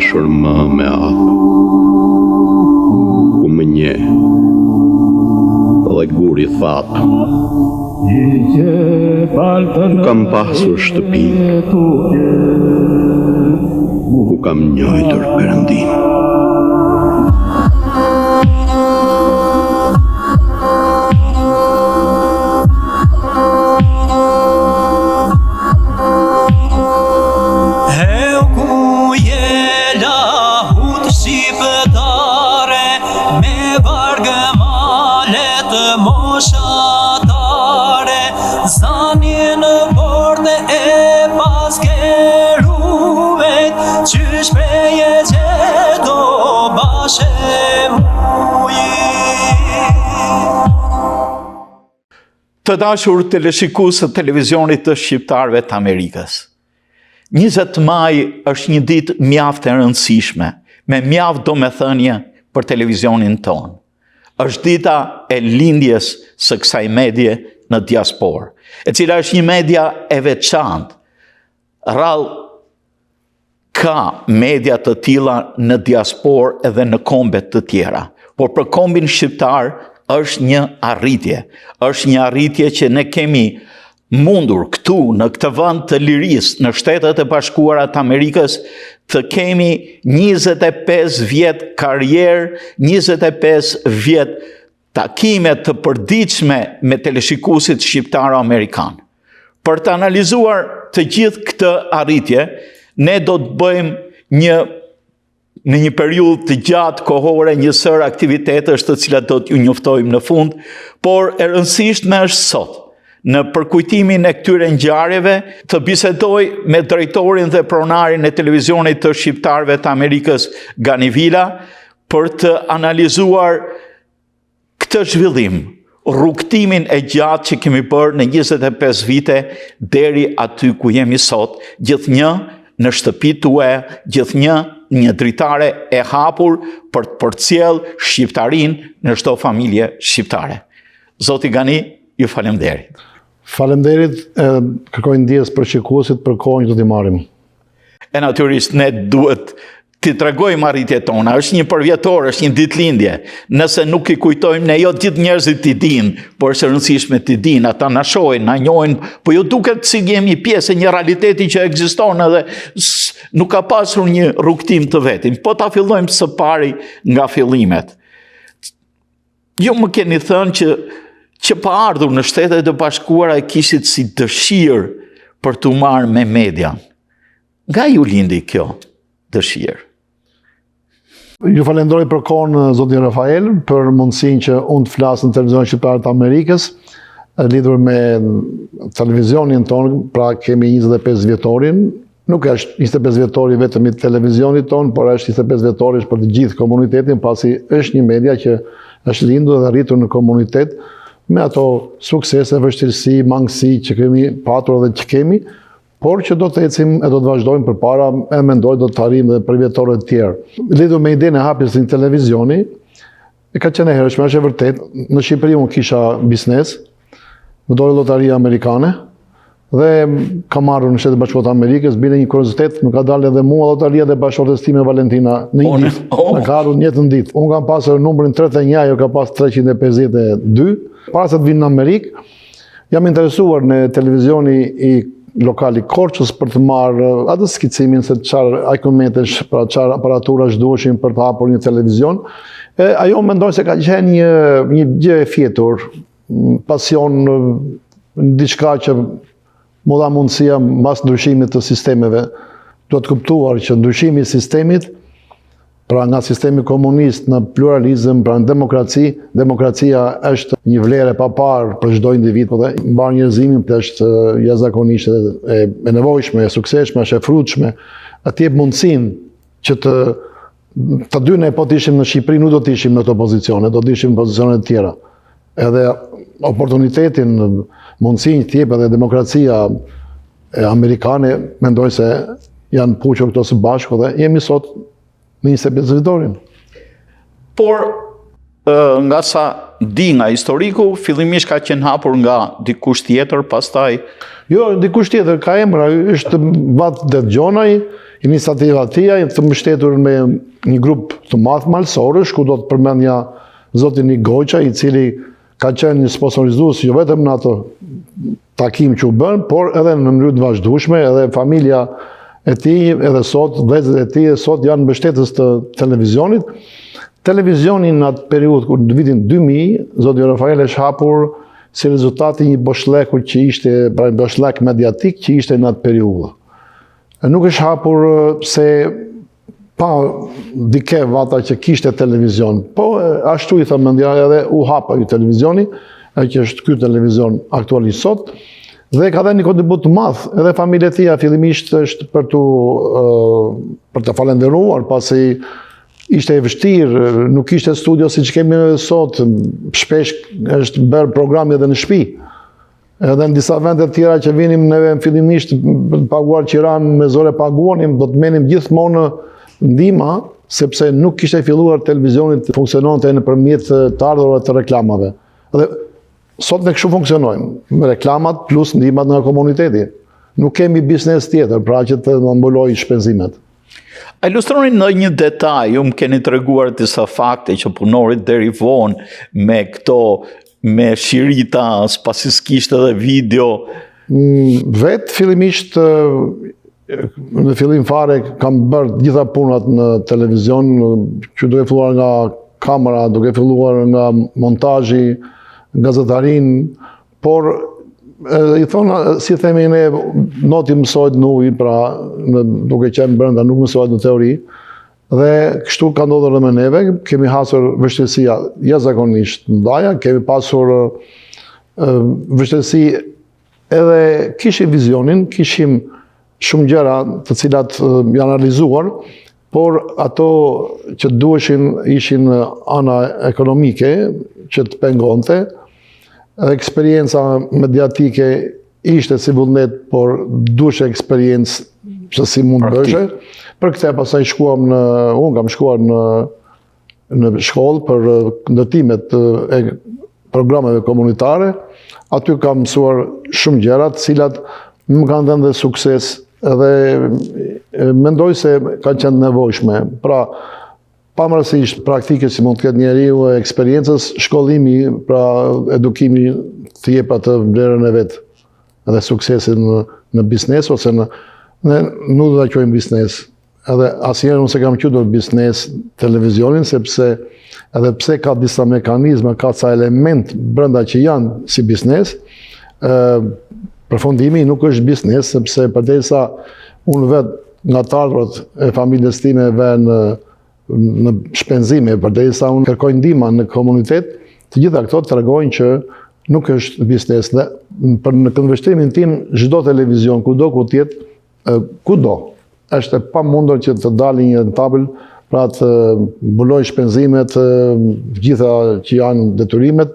dashur më me atë, ku më nje, dhe guri thatë, ku kam pasur shtëpi, ku kam njojtur Perëndin. Të dashur teleshikues të televizionit të shqiptarëve të Amerikës. 20 maj është një ditë mjaft e rëndësishme, me mjaft domethënie për televizionin tonë. Është dita e lindjes së kësaj medie në diasporë, e cila është një media e veçantë. Rrallë ka media të tilla në diasporë edhe në kombe të tjera, por për kombin shqiptar është një arritje që ne kemi mundur këtu në këtë vend të lirisë, në Shtetet e Bashkuara të Amerikës, të kemi 25 vjet karrierë, 25 vjet takime të përditshme me teleshikuesit shqiptaro-amerikan. Për të analizuar të gjithë këtë arritje, ne do të bëjmë në një periudhë të gjatë kohore një sër aktivitetesh të cilat do t'ju njoftojmë në fund, por e rëndësishme është sot, në përkujtimin e këtyre ngjarjeve, të bisedoj me drejtorin dhe pronarin e televizionit të shqiptarëve të Amerikës, Gani Vila, për të analizuar këtë zhvillim, rrugtimin e gjatë që kemi bërë në 25 vite deri aty ku jemi sot, gjithnjë në shtëpitë tuaja, gjithnjë një dritare e hapur për të përcjell shqiptarin në çdo familje shqiptare. Zoti Gani, ju falemnderit. Falemnderit, kërkoj ndjes për shikuesit për kohën që do t'i marrim. E natyrisht ne duhet t'i tregojmë arritjet tona, është një përvjetor, është një ditëlindje. Nëse nuk i kujtojmë, ne jo gjithë njerëzit t'i dinë, por është e rëndësishme t'i dinë, ata na shohin, na njohin, po jo duket si jemi pjesë e një realiteti që ekziston edhe nuk ka pasur një rrugtim të vetin, po ta fillojmë së pari nga fillimet. Ju më keni thënë që pa ardhur në Shtetet e Bashkuara e kishit si dëshirë për t'u marrë me media. Nga ju lindi kjo dëshirë? Ju falenderoj për kohën, zoti Rafael, për mundësinë që unë të flas në televizionin shqiptar të Amerikës, lidhur me televizionin tonë, pra kemi 25 vjetorin. Nuk është 25 vjetori vetëm i televizionit tonë, por është 25 vjetori për të gjithë komunitetin, pasi është një media që është lindur dhe rritur në komunitet me ato suksese, vështirësi, mangësi që kemi patur dhe që kemi, por që do të ecim e do të vazhdojmë përpara, e mendoj do të arrijmë edhe për vjetore të tjerë. Lidhur me idenë e hapjes së televizioni, e ka qenë e hershme, është e vërtet, në Shqipëri unë kisha biznes, më doli lotaria amerikane, dhe kam marrë në Shtetet Bashkuara të Amerikës, bile një kuriozitet, më ka dalë edhe mua lotaria dhe bashkëshortes time Valentina në një ditë, në ka ardhur njëjtën ditë. Unë kam pasur numrin 31, ajo ka pas 352. Para se të vinë në Amerikë, jam interesuar në televizioni i lokali Korçës për të marrë atë skicimin se çfarë argumentesh, pra çfarë aparaturash duheshin për të hapur një televizion. Ajo mendoj se ka qenë një gjë e fjetur, pasion, diçka që më dha mundësia mbas ndryshimit të sistemeve. Duhet kuptuar që ndryshimi i sistemit, pra nga sistemi komunist në pluralizëm, pra në demokracia është një vlerë e paparë për çdo individ, dhe mbar njerëzimin është jashtëzakonisht e nevojshme, e suksesshme, është e frutshme. Atje mundësinë që të dy ne po të ishim në Shqipëri, nuk do të ishim në këto pozicione, do të ishim në pozicione të tjera. Edhe oportunitetin, mundësinë të jep edhe demokracia amerikane, mendoj se janë puqur këto së bashku dhe jemi sot në 25 vjetorin. Por, nga sa di nga historiku, fillimisht ka qenë hapur nga dikush tjetër, pastaj... Jo, dikush tjetër ka emra, është Vat Detgjonaj, iniciativa tia të mbështetur me një grup të madh malsorësh, ku do të përmendja zotin Nigoqa, i cili ka qenë një sponsorizues jo vetëm në atë takim që u bën, por edhe në mënyrë të vazhdueshme, edhe familja e tij, edhe sot, vëllezërit e tij sot janë mbështetës të televizionit. Televizioni në atë periudhë, në vitin 2000, zoti Rafael është hapur si rezultati një boshllëku që ishte, pra një boshllëk mediatik që ishte në atë periudhë. Nuk është hapur se pa dike vata që kishte televizion, po ashtu i thënë mendja edhe u hapa i televizioni, që është ky televizion aktualisht sot, dhe ka dhënë një kontribut të madh, edhe familja e tij fillimisht është për të falendëruar, pasi ishte e vështirë, nuk kishte studio siç kemi sot, shpesh është bërë programi edhe në shtëpi. Edhe në disa vende të tjera që vinim neve fillimisht të paguar qiran me zore paguanim, do të menim gjithmonë ndihma, sepse nuk kishte filluar televizioni të funksiononte nëpërmjet të ardhurave të reklamave. Dhe sot ne kështu funksionojmë, me reklamat plus ndihmat nga komuniteti. Nuk kemi biznes tjetër, pra që të mbulojë shpenzimet. A ilustroni në një detaj, ju më keni treguar disa fakte që punorit deri vonë me këto, me shirita, pasi s'kishte edhe video. Vetë fillimisht, në fillim fare, kam bërë gjitha punat në televizion, që duke filluar nga kamera, duke filluar nga montazhi, gazetarin, por i thonë, si themi ne, noti mësohet në ujë, pra duke qenë brenda, nuk mësohet në teori, dhe kështu ka ndodhur edhe me neve, kemi hasur vështirësia jashtëzakonisht ndaja, kemi pasur vështirësi edhe kishim vizionin, kishim shumë gjëra të cilat janë realizuar, por ato që duheshin ishin ana ekonomike që të pengonte. Eksperienca mediatike ishte si vullnet, por duhej eksperiencë që si mund bëshe. Për këtë pastaj unë kam shkuar në shkollë për ndërtimet e programeve komunitare. Aty kam mësuar shumë gjëra, të cilat më kanë dhënë dhe sukses, edhe mendoj se kanë qenë nevojshme. Pra, pamërësisht praktike si mund të ketë njeriu, eksperiencës, shkollimi, pra edukimi të jep atë vlerën e vet, edhe suksesin në biznes, ose nuk do ta quajmë biznes. Edhe asnjëherë unë se kam quajtur biznes televizionin, sepse edhe pse ka disa mekanizma, ka ca element brenda që janë si biznes, përfundimi nuk është biznes, sepse përderisa unë vetë nga të ardhurat e familjes time vënë në shpenzime, përderisa unë kërkoj ndihmë në komunitet, të gjitha këto tregojnë që nuk është biznes. Dhe në këndvështrimin tim, çdo televizion, kudo ku të jetë, kudo, është e pamundur që të dalë një tabël, pra të mbulojë shpenzimet, gjitha që janë detyrimet,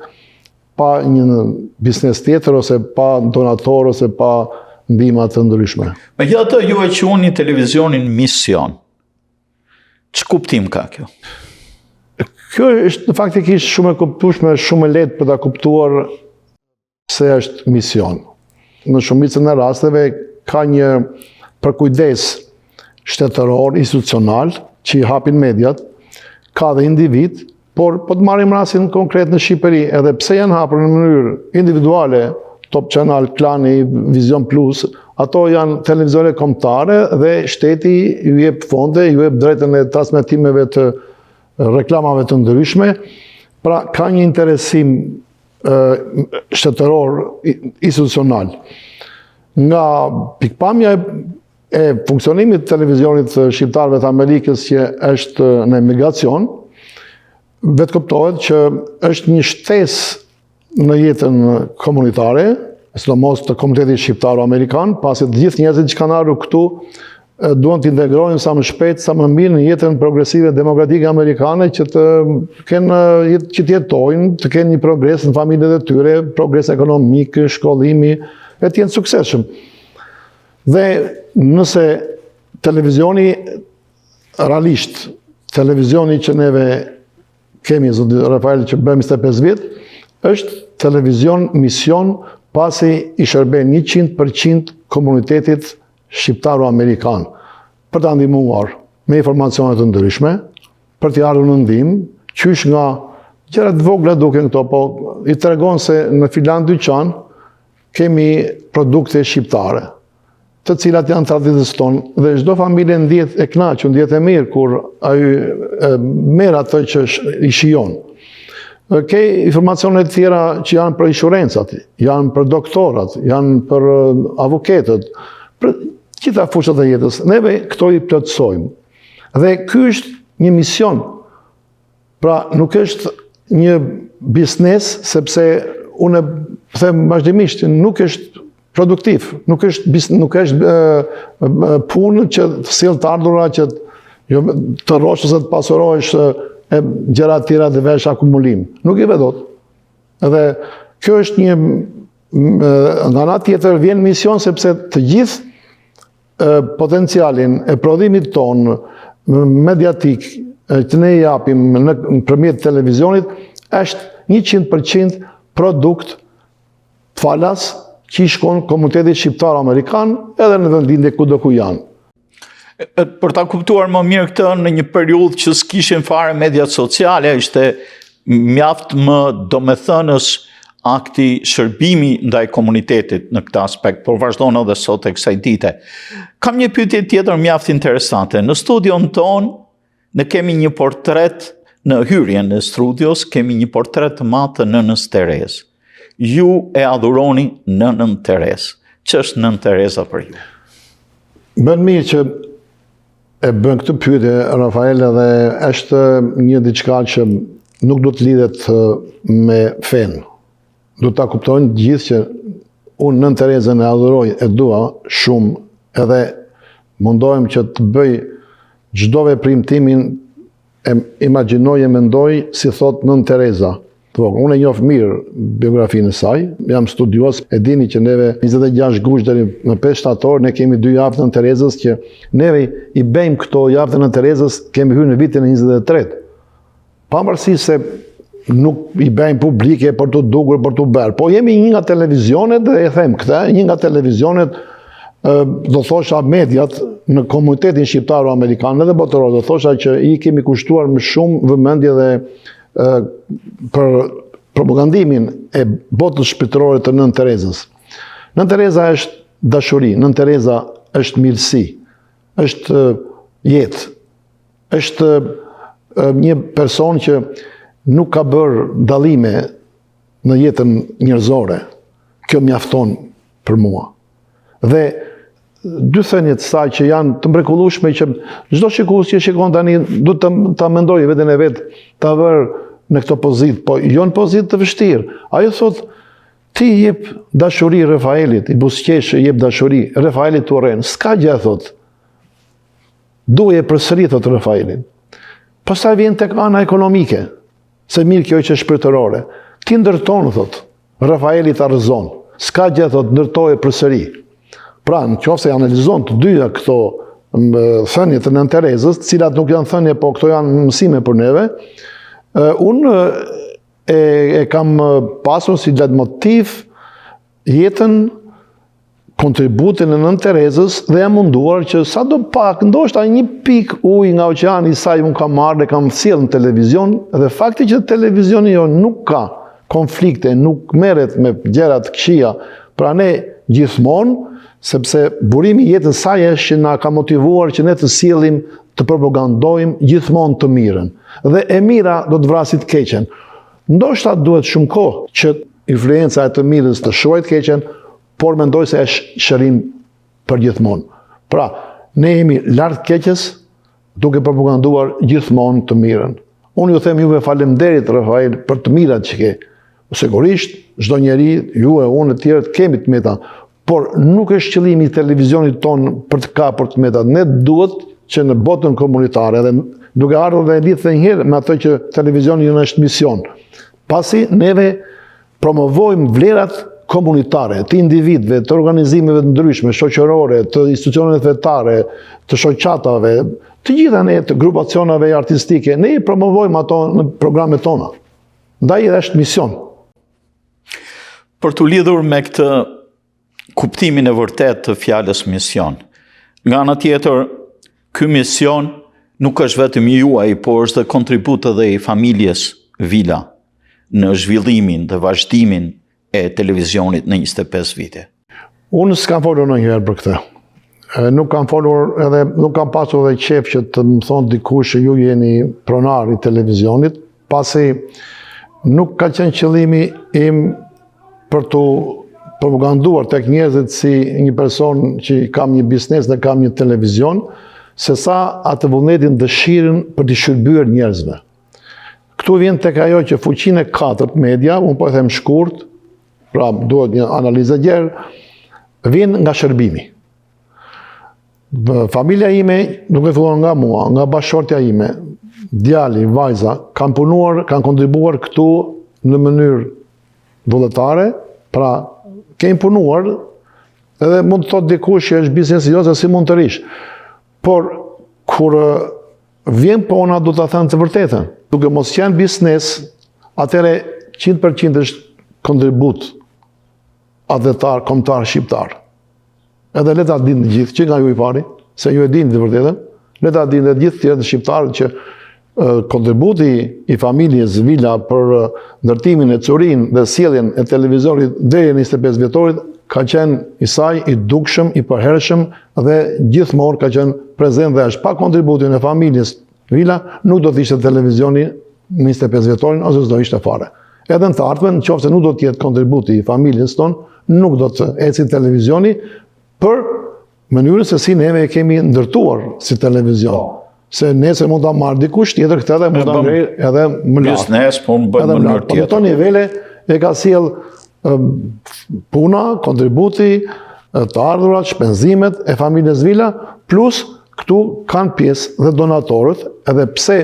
pa një biznes tjetër, ose pa donator, ose pa ndihma të ndryshme. Megjithatë, ju e quajni televizionin mision. Që kuptim ka kjo? Kjo është faktikisht shumë e kuptueshme, shumë e lehtë për ta kuptuar pse është mision. Në shumicën e rasteve ka një përkujdes shtetëror, institucional, që i hapin mediat, ka dhe individ, por po të marrim rastin konkret në Shqipëri, edhe pse janë hapur në mënyrë individuale, Top Channel, Klani, Vision Plus, ato janë televizore kombëtare dhe shteti ju jep fonde, ju jep drejtën e transmetimeve të reklamave të ndryshme. Pra ka një interesim shtetëror institucional. Nga pikpamja e funksionimit të televizionit shqiptarëve të Amerikës që është në emigracion, vetë kuptohet që është një shtesë në jetën komunitare, sidomos të komunitetit shqiptaro-amerikan, pasi të gjithë njerëzit që kanë ardhur këtu duan të integrohen sa më shpejt, sa më mirë në jetën progresive demokratike amerikane, që të jetojnë, të kenë një progres në familjet e tyre, progres ekonomik, shkollimi, e të jenë suksesshëm. Dhe nëse televizioni realisht, televizioni që neve kemi, zoti Rafael, që bëjmë 25 vjet, është televizion mision, pasi i shërben 100% komunitetit shqiptaro-amerikan. për ta ndihmuar me informacione të ndryshme, për t'i ardhur në ndihmë, qysh nga gjëra të vogla duken këto, po i tregon se në filan dyqan kemi produkte shqiptare, të cilat janë traditës tonë, dhe çdo familje ndihet e kënaqur, ndihet e mirë kur ai merr atë që i shijon. Ke informacione të tjera që janë për inshurencat, janë për doktorat, janë për avokatët, për gjitha fushat e jetës. Neve këto i plotësojmë. Dhe ky është një mision. Pra nuk është një biznes, sepse unë them vazhdimisht, nuk është produktiv, nuk është punë që të sjell të ardhura, që të rrosh ose të pasurohesh e gjëra të tjera dhe vesh akumulim. Nuk i vedot. Edhe kjo është një, nga ana tjetër vjen mision sepse të gjithë potencialin e prodhimit ton mediatik që ne japim nëpërmjet televizionit është 100% produkt falas që i shkon komunitetit shqiptar amerikan edhe në vendin dhe kudo ku janë. Për ta kuptuar më mirë këtë, në një periudhë që s'kishin fare mediat sociale, ishte mjaft më domethënës akti shërbimi ndaj komunitetit në këtë aspekt, por vazhdon edhe sot e kësaj dite. Kam një pyetje tjetër mjaft interesante. Në studion ton ne kemi një portret, në hyrjen e studios kemi një portret të madh të nënës Terezë. Ju e adhuroni nënën Terezë. Ç'është nën Tereza për ju? Bën mirë që e bën këtë pyetje Rafael, dhe është një diçka që nuk do të lidhet me fen. Do ta kuptojnë gjithë që unë nën Terezën e adhuroj, e dua shumë, edhe mundohem që të bëj çdo veprim timin, e imagjinoj e mendoj si thot nën Tereza. Unë e njoh mirë biografinë e saj, jam studios, e dini që neve 26 gusht deri në 5 shtator, ne kemi 2 javë të Nën Terezës, që neve i bëjmë këto javë të Nën Terezës, kemi hyrë në vitin e 23. Pavarësisht se nuk i bëjmë publike për të dukur, për të bërë, po jemi një nga televizionet, dhe e them këtë, një nga televizionet, do thosha mediat në komunitetin shqiptaro-amerikan edhe botëror, do thosha që i kemi kushtuar më shumë vëmendje dhe për propagandimin e botës shpirtërore të Nën Terezës. Nën Tereza është dashuri, Nën Tereza është mirësi, është jetë, është një person që nuk ka bërë dallime në jetën njerëzore. Kjo mjafton për mua. Dhe dy thënjet saj që janë të mrekullueshme, që çdo shikues që shikon tani do ta mendojë veten e vet, ta vër në këtë pozitë, po jo në pozitë të vështirë. Ajo thot, ti jep dashuri Rafaelit, i buzëqeshë jep dashuri, Rafaelit u rren. S'ka gjë, thot. Duhet e përsëri, thot Rafaelit. Pastaj vjen tek ana ekonomike, se mirë kjo që shpirtërore. Ti ndërton, thot, Rafaelit arrëzon. S'ka gjë, thot, ndërtoje përsëri. Pra, në qoftë se analizon të dyja këto thënie të Nën Terezës, të cilat nuk janë thënie, po këto janë mësime për neve, unë e kam pasur si leitmotiv jetën, kontributin e Nën Terezës, dhe jam munduar që sa do pak, ndoshta një pik ujë nga oqeani i saj unë kam marrë dhe kam sjellë në televizion, dhe fakti që televizioni jo nuk ka konflikte, nuk merret me gjëra të këqija, pra ne gjithmonë, sepse burimi i jetës saj është që na ka motivuar që ne të sjellim, të propagandojmë gjithmonë të mirën. Dhe e mira do të vrasë të keqen. Ndoshta duhet shumë kohë që influenca e të mirës të shuajë të keqen, por mendoj se është shërim për gjithmonë. Pra, ne jemi larg keqes, duke propaganduar gjithmonë të mirën. Unë ju them juve faleminderit Rafael për të mirat që ke. Sigurisht, çdo njeri, ju e unë e tjerët kemi të meta, por nuk është qëllimi i televizionit ton për të kapur të metat. Ne duhet që në botën komunitare, dhe duke ardhur dhe lidhë njëherë me atë që televizioni jënë është mision, pasi neve promovojmë vlerat komunitare, të individëve, të organizimeve të ndryshme, shoqërore, të institucioneve fetare, të shoqatave, të gjitha ne të grupacionave artistike, ne i promovojmë ato në programet tona. Ndaj edhe është mision. Për të lidhur me këtë kuptimin e vërtet të fjalës mision, nga ana tjetër, ky mision nuk është vetëm juaj, por është dhe kontribut edhe i familjes Vila në zhvillimin dhe vazhdimin e televizionit në 25 vite. Unë s'kam folur ndonjëherë për këtë. Nuk kam folur edhe nuk kam pasur edhe qef që të më thonë dikush që ju jeni pronar i televizionit, pasi nuk ka qenë qëllimi im për të propaganduar tek njerëzit si një person që kam një biznes dhe kam një televizion, se sa atë vullnetin dëshirën për të shërbyer njerëzve. Këtu vjen tek ajo që fuqinë e katërt media, unë po e them shkurt, pra duhet një analizë gjerë, vjen nga shërbimi. Familja ime, duke filluar nga mua, nga bashkëshortja ime, djali, vajza, kanë punuar, kanë kontribuar këtu në mënyrë vullnetare, pra kemi punuar, edhe mund të thotë dikush që është biznesi jo, se si mund të rish. Por, kur vjen pona, du të thënë të vërtetën. Duke mos qenë biznes, atëre 100% është kontribut adhetar, kombëtar, shqiptar. Edhe le ta dinë gjithë, që nga ju i pari, se ju e dinë të vërtetën, le ta dinë dhe gjithë tjerë të shqiptarët që kontributi i familjes Vila për ndërtimin e curin dhe sjelljen e televizorit deri në 25 vjetorit ka qenë i saj, i dukshëm, i përhershëm dhe gjithmonë ka qenë prezent dhe është pa kontributin e familjes Vila, nuk do të ishte televizioni në 25 vjetorin ose s'do ishte fare. Edhe në të ardhmen, nëse nuk do të jetë kontributi i familjes tonë, nuk do të ecë televizioni për mënyrën se si neve e kemi ndërtuar si televizion. Se nesër mund ta marrë dikush tjetër këtë edhe mund ta ngrej edhe më lart. Biznes, po më bën në mënyrë tjetër. Këto nivele e ka sjell puna, kontributi, të ardhurat, shpenzimet e familjes Vila, plus këtu kanë pjesë dhe donatorët, edhe pse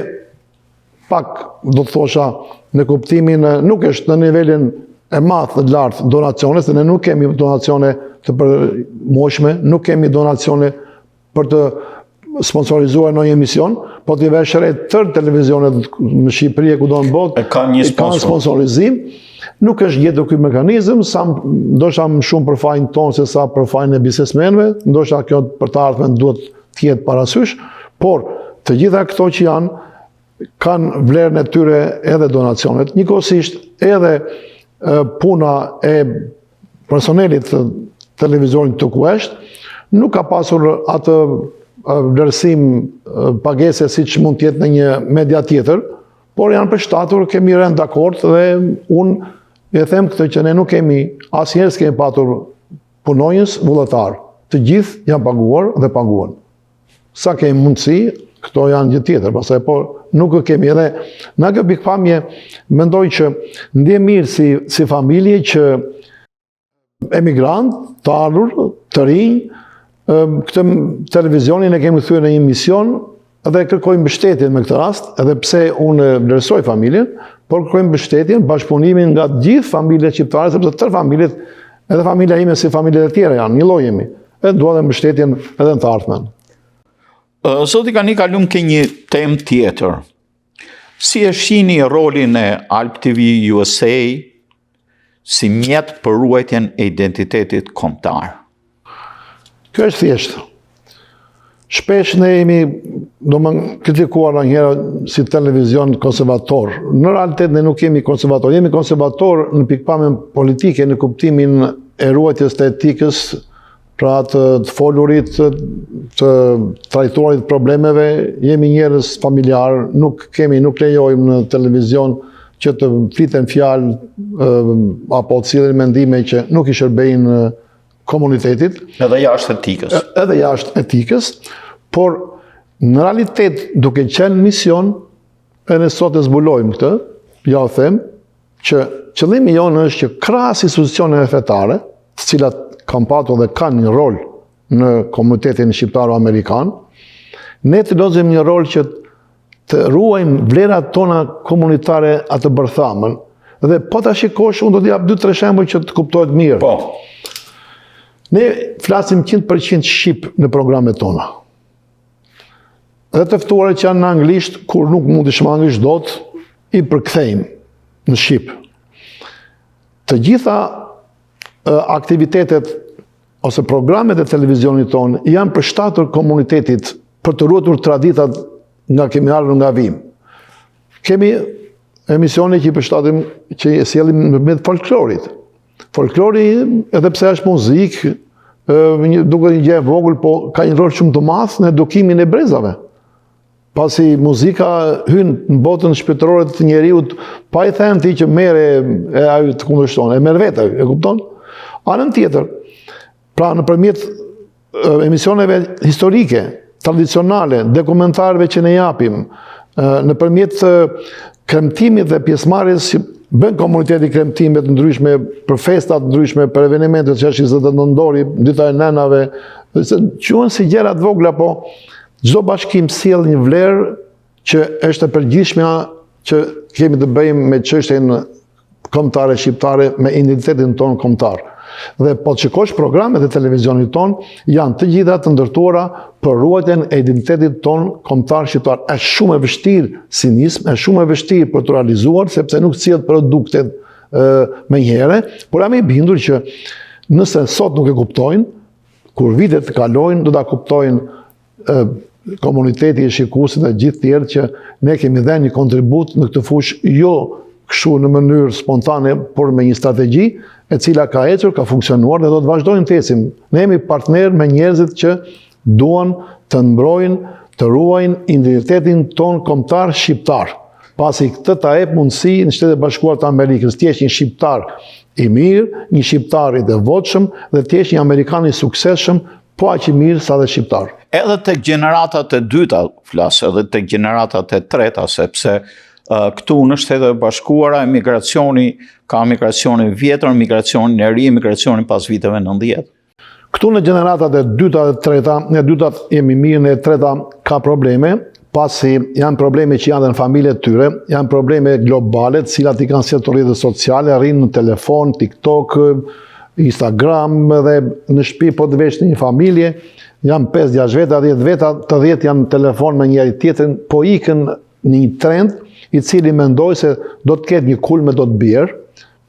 pak do të thosha në kuptimin nuk është në nivelin e madh të lartë donacione, se ne nuk kemi donacione të përmoshme, nuk kemi donacione për të sponsorizuar në një emision, po t'i veshre tërë televizionet në Shqipëri e kudo në botë, kanë sponsorizim. Nuk është gjetur ky mekanizëm, ndoshta më shumë për fajin tonë se sa për fajin e biznesmenëve, ndoshta kjo për të ardhmen duhet të jetë parasysh, por të gjitha këto që janë kanë vlerën e tyre edhe donacionet, njëkohësisht edhe puna e personelit të televizorit të kuesht, nuk ka pasur atë vlerësim pagese si që mund tjetë në një media tjetër, por janë përshtatur, kemi rënë dakord dhe unë e them këtë që ne nuk kemi, asnjëherë s'kemi patur punonjës vullnetar. Të gjithë janë paguar dhe paguan. Sa kemi mundësi, këto janë gjë tjetër, pastaj por nuk e kemi edhe në kjo pikpamje mendoj që ndje mirë si familje që emigrant, të ardhur, të rinj, këtë televizionin e kemi thyer në një mision dhe kërkojmë mbështetjen me këtë rast, edhe pse unë vlerësoj familjen, por kërkojmë mbështetjen, bashkëpunimin nga gjithë familjet shqiptare, sepse tërë familjet, edhe familja ime si familjet e tjera janë, një lloj jemi, edhe dua dhe mbështetjen edhe në të ardhmen. Zoti Kanika, lumë ke një temë tjetër. Si e shihni rolin e Alp TV USA si mjet për ruajtjen e identitetit kombëtar? Kjo është thjeshtë. Shpesh ne jemi kritikuar njëherë si televizion konservator. Në realitet ne nuk jemi konservator. Jemi konservator në pikpamjen politike, në kuptimin e ruajtjes të etikës, pra të folurit, të trajtorit problemeve. Jemi njerëz familjar, nuk lejojmë në televizion që të fliten fjalë apo të cilën mendime që nuk i shërbejnë komunitetit. Edhe jashtë etikës. Edhe jashtë etikës, por në realitet duke qenë mision, e ne sot e zbulojmë këtë, ja o them, që qëllimi jonë është që krahas institucioneve fetare, të cilat kanë patur dhe kanë një rol në komunitetin shqiptaro-amerikan, ne të lozim një rol që të ruajmë vlerat tona komunitare atë bërthamën. Dhe po ta shikosh, unë do t'jap 2-3 shembuj që të kuptohet mirë. Po. Ne flasim 100% shqip në programet tona. Dhe të ftuarit që janë në anglisht, kur nuk mund të shmë anglisht dot, i përkthejmë në shqip. Të gjitha aktivitetet ose programet e televizionit tonë janë përshtatur komunitetit për të ruetur traditat nga kemi ardhur nga vim. Kemi emisione që i përshtatim, që i sjellim nëpërmjet folklorit. Folklori, edhe pse është muzikë, duke një gjë e vogël, po ka një rol shumë të madh në edukimin e brezave. Pasi muzika hyn në botën shpirtërore të njeriut, pa i thënë ti që merre e ajo të kundërshton, e merr vetë, e kupton? Anën tjetër, pra nëpërmjet emisioneve historike, tradicionale, dokumentarëve që ne japim, nëpërmjet kremtimit dhe pjesëmarrjes që bën komuniteti kremtime të ndryshme për festa të ndryshme, për evenimente që është 29 nëntori, dita e nënave, quhen si gjëra të vogla, po çdo bashkim sjell një vlerë që është e përgjithshme që kemi të bëjmë me çështjen kombëtare shqiptare, me identitetin ton kombëtar. Dhe po të shikosh programet e televizionit ton, janë të gjitha të ndërtuara për ruajtjen e identitetit ton kombëtar shqiptar. Është shumë e vështirë si nismë, është shumë e vështirë për të realizuar, sepse nuk sillet produktet me njëherë, por jam i bindur që nëse sot nuk e kuptojnë, kur vitet kalojnë, do ta kuptojnë komuniteti e shikuesit dhe gjithë tjerë që ne kemi dhënë një kontribut në këtë fushë, jo kështu në mënyrë spontane, por me një strategji e cila ka ecur, ka funksionuar dhe do të vazhdojmë të ecim. Ne jemi partner me njerëzit që duan të mbrojnë, të ruajnë identitetin ton kombëtar shqiptar. Pasi këtë ta jep mundësi në Shtetet Bashkuara të Amerikës, të jesh një shqiptar i mirë, një shqiptar i devotshëm dhe të jesh një amerikan i suksesshëm, po aq i mirë sa dhe shqiptar. Edhe tek gjeneratat e dyta flas, edhe tek gjeneratat e treta, sepse këtu në Shtetet Bashkuara emigracioni ka migracionin vjetër, migracionin e ri, migracionin pas viteve 90. Këtu në gjeneratat e dyta dhe treta, ne dytat jemi mirë, ne treta ka probleme, pasi janë probleme që janë dhe në familjet tyre, janë probleme globale, të cilat i kanë sjellë të rrjetet sociale, rrinë në telefon, TikTok, Instagram dhe në shtëpi po të vesh në një familje, janë 5-6 veta, 10 veta, të 10 janë në telefon me njëri tjetrin, po ikën në një trend i cili mendoj se do të ketë një kulme do të bjerë,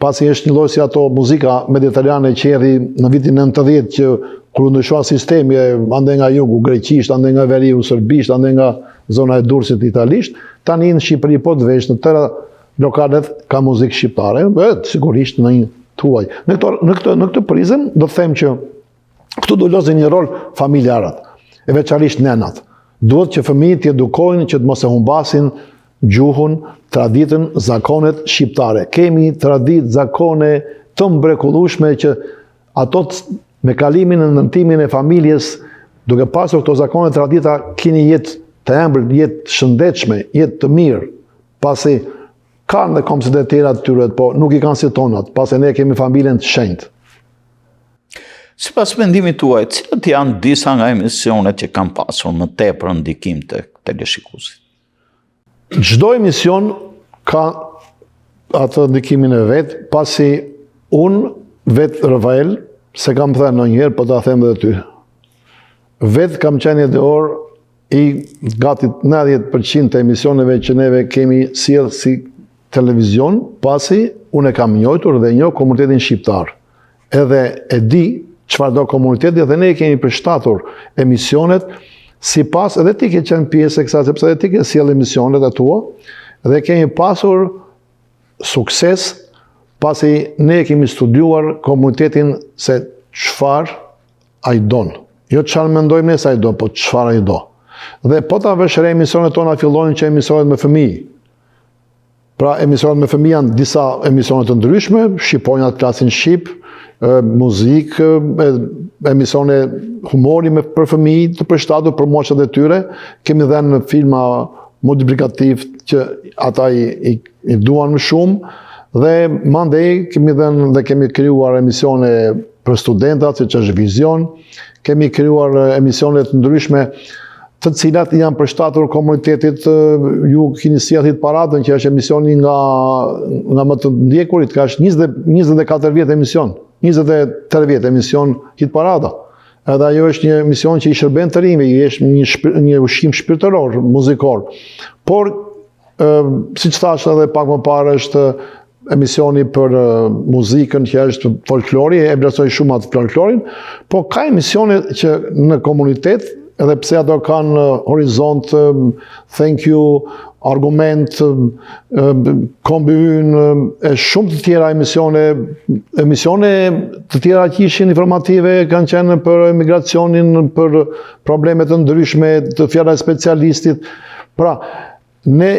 pasi është një lloj si ato muzika mediterrane që erdhi në vitin 90 që kur ndryshua sistemi ande nga jugu greqisht, ande nga veriu serbisht, ande nga zona e Durrësit italisht, tani në Shqipëri po të vesh në tëra lokalet ka muzikë shqiptare, sigurisht në një tuaj. Në këtë prizëm do të them që këtu do lozin një rol familjarët, e veçarisht nenat. Duhet që fëmijët të edukojnë që të mos e humbasin gjuhën, traditën, zakonet shqiptare. Kemi traditë, zakone të mrekullueshme që ato me kalimin e nëntimin e familjes, duke pasur këto zakone tradita, keni jetë të ëmbël, jetë shëndetshme, jetë të mirë, pasi kanë dhe komsit e tjera të tyre, po nuk i kanë si tonat, pasi ne kemi familjen të shenjtë. Sipas mendimit tuaj, cilat janë disa nga emisionet që kanë pasur më tepër ndikim tek teleshikuesit? Çdo emision ka atë ndikimin e vet, pasi unë vetë Rafael, se kam thënë ndonjëherë, po ta them edhe ty. Vetë kam qenë ideor i gati 90% të emisioneve që neve kemi sjell si televizion, pasi unë e kam njohur dhe njoh komunitetin shqiptar. Edhe e di çfarë do komuniteti dhe ne kemi përshtatur emisionet sipas, edhe ti ke qenë pjesë e kësaj, sepse edhe ti ke sjell emisionet e tua dhe kemi pasur sukses pasi ne kemi studiuar komunitetin se çfarë ai don. Jo çfarë mendojmë ne se ai do, po çfarë ai do. Dhe po ta vesh re emisionet tona fillojnë që emisionet me fëmijë. Pra emisionet me fëmijë janë disa emisionet të ndryshme, shqiponjat klasin shqip, muzikë, emisione humori për fëmijë të përshtatur për moshët e tyre. Kemi dhënë filma multiplikativ që ata i duan më shumë dhe mandej kemi dhënë dhe kemi krijuar emisione për studentat, siç është Vizion, kemi krijuar emisione të ndryshme të cilat janë përshtatur komunitetit. Ju keni sjell hit paradën që është emisioni nga më të ndjekurit, ka është 24 vjet emision. 23 vjet emision hit parada. Edhe ajo është një emision që i shërben të rinjve, është një ushqim shpirtëror, muzikor. Por, siç thash edhe pak më parë, është emisioni për muzikën që është folklori, e vlerësoj shumë atë folklorin, po ka emisione që në komunitet edhe pse ato kanë horizont, thank you, argument, kombi ynë, e shumë të tjera emisione të tjera që ishin informative, kanë qenë për emigracionin, për problemet të ndryshme, të fjala e specialistit. Pra, ne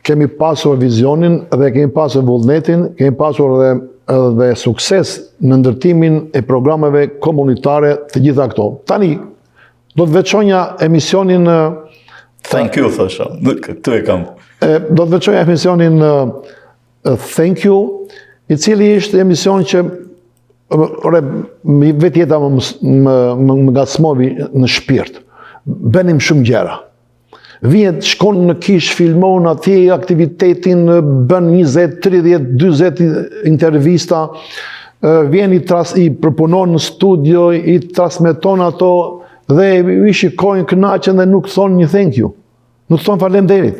kemi pasur vizionin dhe kemi pasur vullnetin, kemi pasur edhe sukses në ndërtimin e programeve komunitare të gjitha këto. Tani, do të veçonja emisionin... Thank you, thësha. Këtu e kam. Do të veçonja emisionin Thank you, i cili ishte emision që vetë jeta më ngacmovi në shpirt. Benim shumë gjera. Vjet, shkon në kish, filmon atje aktivitetin, bën 20, 30, 40 intervista, vjen i përpunon në studio, i transmeton ato dhe i shikojnë kënaqen dhe nuk thonë një thank you. Nuk thonë faleminderit.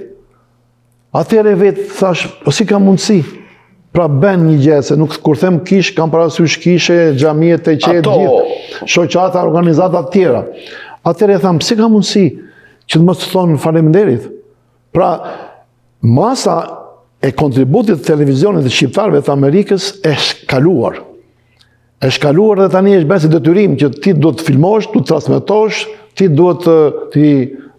Atëherë vetë thash, si ka mundësi? Pra bën një gjë, se nuk kur them kish, kam parasysh kishe, xhamiet e qetë, gjithë shoqata, organizata të tjera. Atëherë tham, si ka mundësi që të mos të thonë faleminderit? Pra, masa e kontributit të televizionit të shqiptarëve të Amerikës e shkaluar. E shkaluar dhe tani është besi detyrim që ti duhet të filmosh, duhet të transmetosh, ti duhet të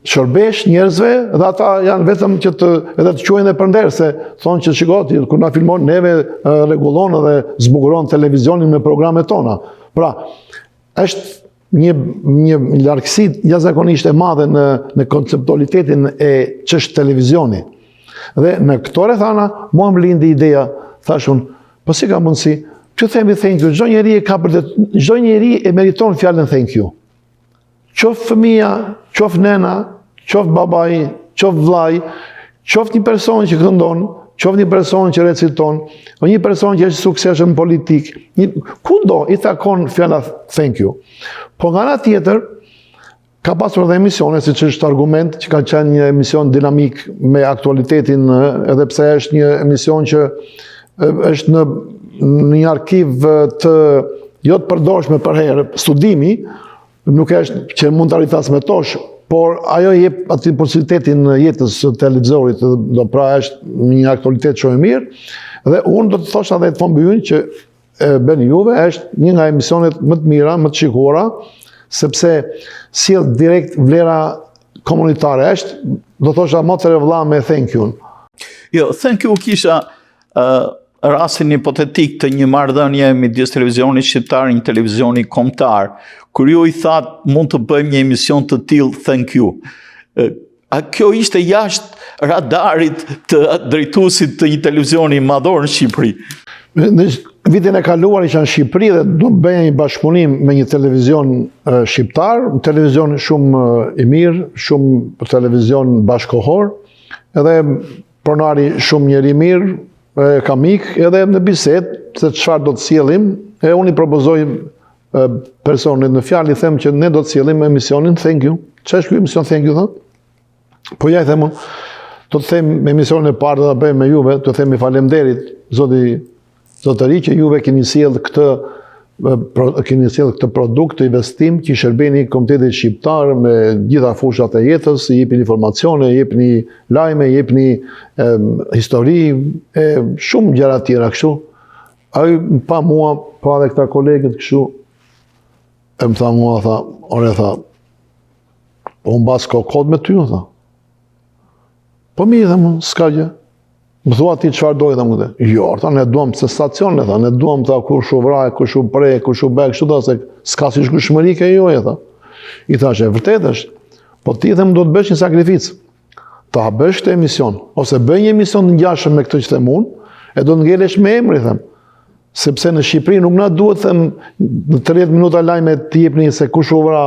shërbesh njerëzve dhe ata janë vetëm që edhe të quajnë dhe përnder, se thonë që shikoti, kur na filmon neve rregullon dhe zbukuron televizionin me programet tona. Pra, është një largësi jashtëzakonisht e madhe në konceptualitetin e çështë televizioni. Dhe në këto rrethana, mua më lindi ideja, thashun, po si ka mundësi, që themi thank you, çdo njeri e meriton fjalën thank you. Qoftë fëmia, qoftë nena, qoftë babai, qoftë vllai, qoftë një person që këndon, qoftë një person që reciton, o një person që është suksesshëm në politikë, kudo i takon fjala thank you. Po nga ana tjetër, ka pasur edhe emisione, siç është Argument, që ka qenë një emision dinamik me aktualitetin, edhe pse është një emision që është në një arkiv të jo të përdorshme për herë, studimi, nuk është që mund të transmetosh, por ajo jep aty possibilitetin në jetës së televizorit, do pra është një aktualitet shumë e mirë, dhe unë do të thosha edhe të Fonbyyn që bën juve është një nga emisionet më të mira, më të shikuara, sepse sjell direkt vlera komunitare. Është, do thosha, motre vëlla me thank you. Jo, thank you kisha rastin hipotetik të një marrëdhënie midis televizionit shqiptar e një televizioni kombëtar, kur ju i thatë mund të bëjmë një emision të tillë thank you. A kjo ishte jashtë radarit të drejtuesit të një televizioni madhor në Shqipëri? Në vitin e kaluar isha në Shqipëri dhe do të bëja një bashkëpunim me një televizion shqiptar, një televizion shumë i mirë, shumë televizion bashkohor, edhe pronari shumë njeri mirë, kam ikë edhe në bisedë se çfarë do të sjellim, e unë i propozoj personit në fjalë, i them që ne do të sjellim emisionin thank you. Ç'është ky emision thank you thot? Po ja i them unë, do të them emisionin e parë do ta bëjmë me juve, do të themi faleminderit zotëri që juve keni sjellë këtë produkt të investim që i shërbeni Komitetit Shqiptar me gjitha fushat e jetës, i jepni informacione, i jepni lajme, i jepni histori, shumë gjëra tjera kështu. Ai pa mua, pa edhe këta kolegët kështu, e më tha mua, tha, ore, tha, po unë bas kod me ty, tha. Po mi, dhe më, s'ka gjë. Më thua ti çfarë dojë, dhe më dhe. Jo, tha, ne duam se stacione, tha, ne duam, tha, kush u vraj, kush u prej, kush u bek, kështu, tha, se s'ka si shkushmëri ke joje, tha. I thash, e vërtet është, po ti dhe më do të bësh një sakrificë. Ta bësh këtë emision, ose bëj një emision të ngjashëm me këtë që them unë, e do të ngelesh me emri, them. Sepse në Shqipëri nuk na duhet them në 30 minuta lajme të jepni se kush u vra,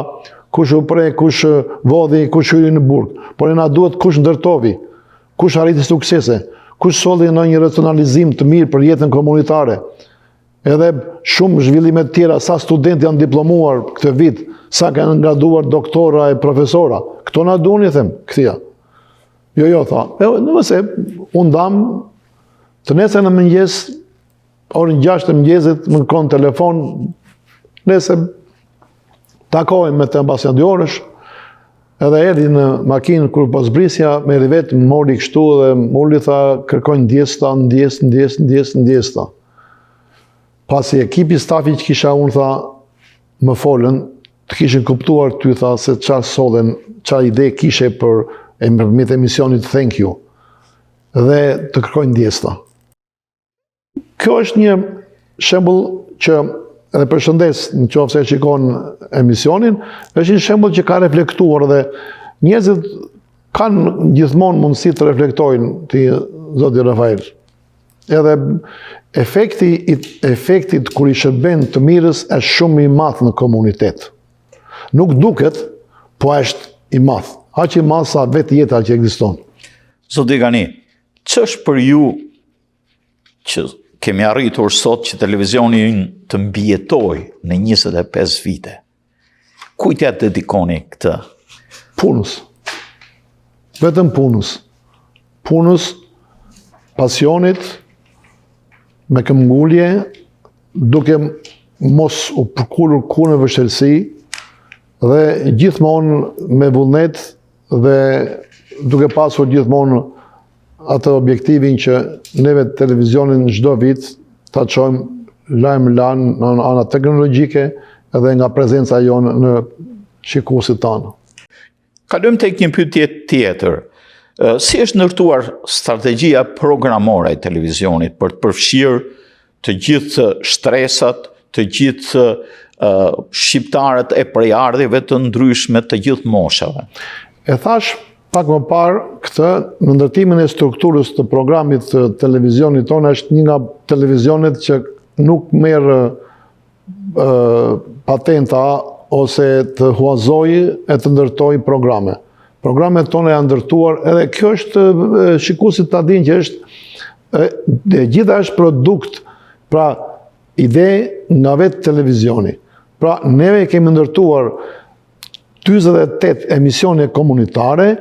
kush u prej, kush vodhi, kush hyri në burg, por na duhet kush ndërtovi, kush arriti suksese, kush solli në një racionalizim të mirë për jetën komunitare. Edhe shumë zhvillime të tjera, sa student janë diplomuar këtë vit, sa kanë graduar doktora e profesora. Këto na duhen, i them, këtia. Jo, tha. Nëse unë dam të nesër në mëngjes, orën 6 të mëngjesit, më kërkon telefon, nëse takojmë me të ambasadorësh, Edhe erdhi në makinë kur po zbrisja, me vetë mori kështu dhe mori tha kërkojnë ndjesta. Pasi ekipi stafi që kisha unë tha më folën, të kishin kuptuar ty tha se çfarë sollen, çfarë ide kishe për përmjet emisionit Thank You dhe të kërkojnë ndjesta. Kjo është një shembull që edhe përshëndes në qoftë se shikon emisionin, është një shembull që ka reflektuar dhe njerëzit kanë gjithmonë mundësi të reflektojnë ti zoti Rafael. Edhe efektit kur i shërben të mirës është shumë i madh në komunitet. Nuk duket, po është i madh. Aq i madh sa vetë jeta që ekziston. Zoti Gani, ç'është për ju që kemi arritur sot që televizionin të mbijetoj në 25 vite? Kujt ja dedikoni këtë? Punës. Vetëm punës. Punës, pasionit, me këmbgulje, duke mos u përkullur kur në vështirësi dhe gjithmonë me vullnet dhe duke pasur gjithmonë atë objektivin që neve televizionin çdo vit ta çojmë lajm në ana teknologjike edhe nga prezenca jonë në shikuesit tanë. Kalojmë tek një pyetje tjetër. Si është ndërtuar strategjia programore e televizionit për të përfshirë të gjithë shtresat, të gjithë shqiptarët e prejardhjeve të ndryshme të gjithë moshave? E thash pak më parë këtë, në ndërtimin e strukturës të programit të televizionit tonë është një nga televizionet që nuk merr patenta ose të huazoj e të ndërtoj programe. Programet tonë janë ndërtuar, edhe kjo është shikuesit ta dinë që është gjitha është produkt, pra ide nga vetë televizioni. Pra neve kemi ndërtuar 48 emisione komunitare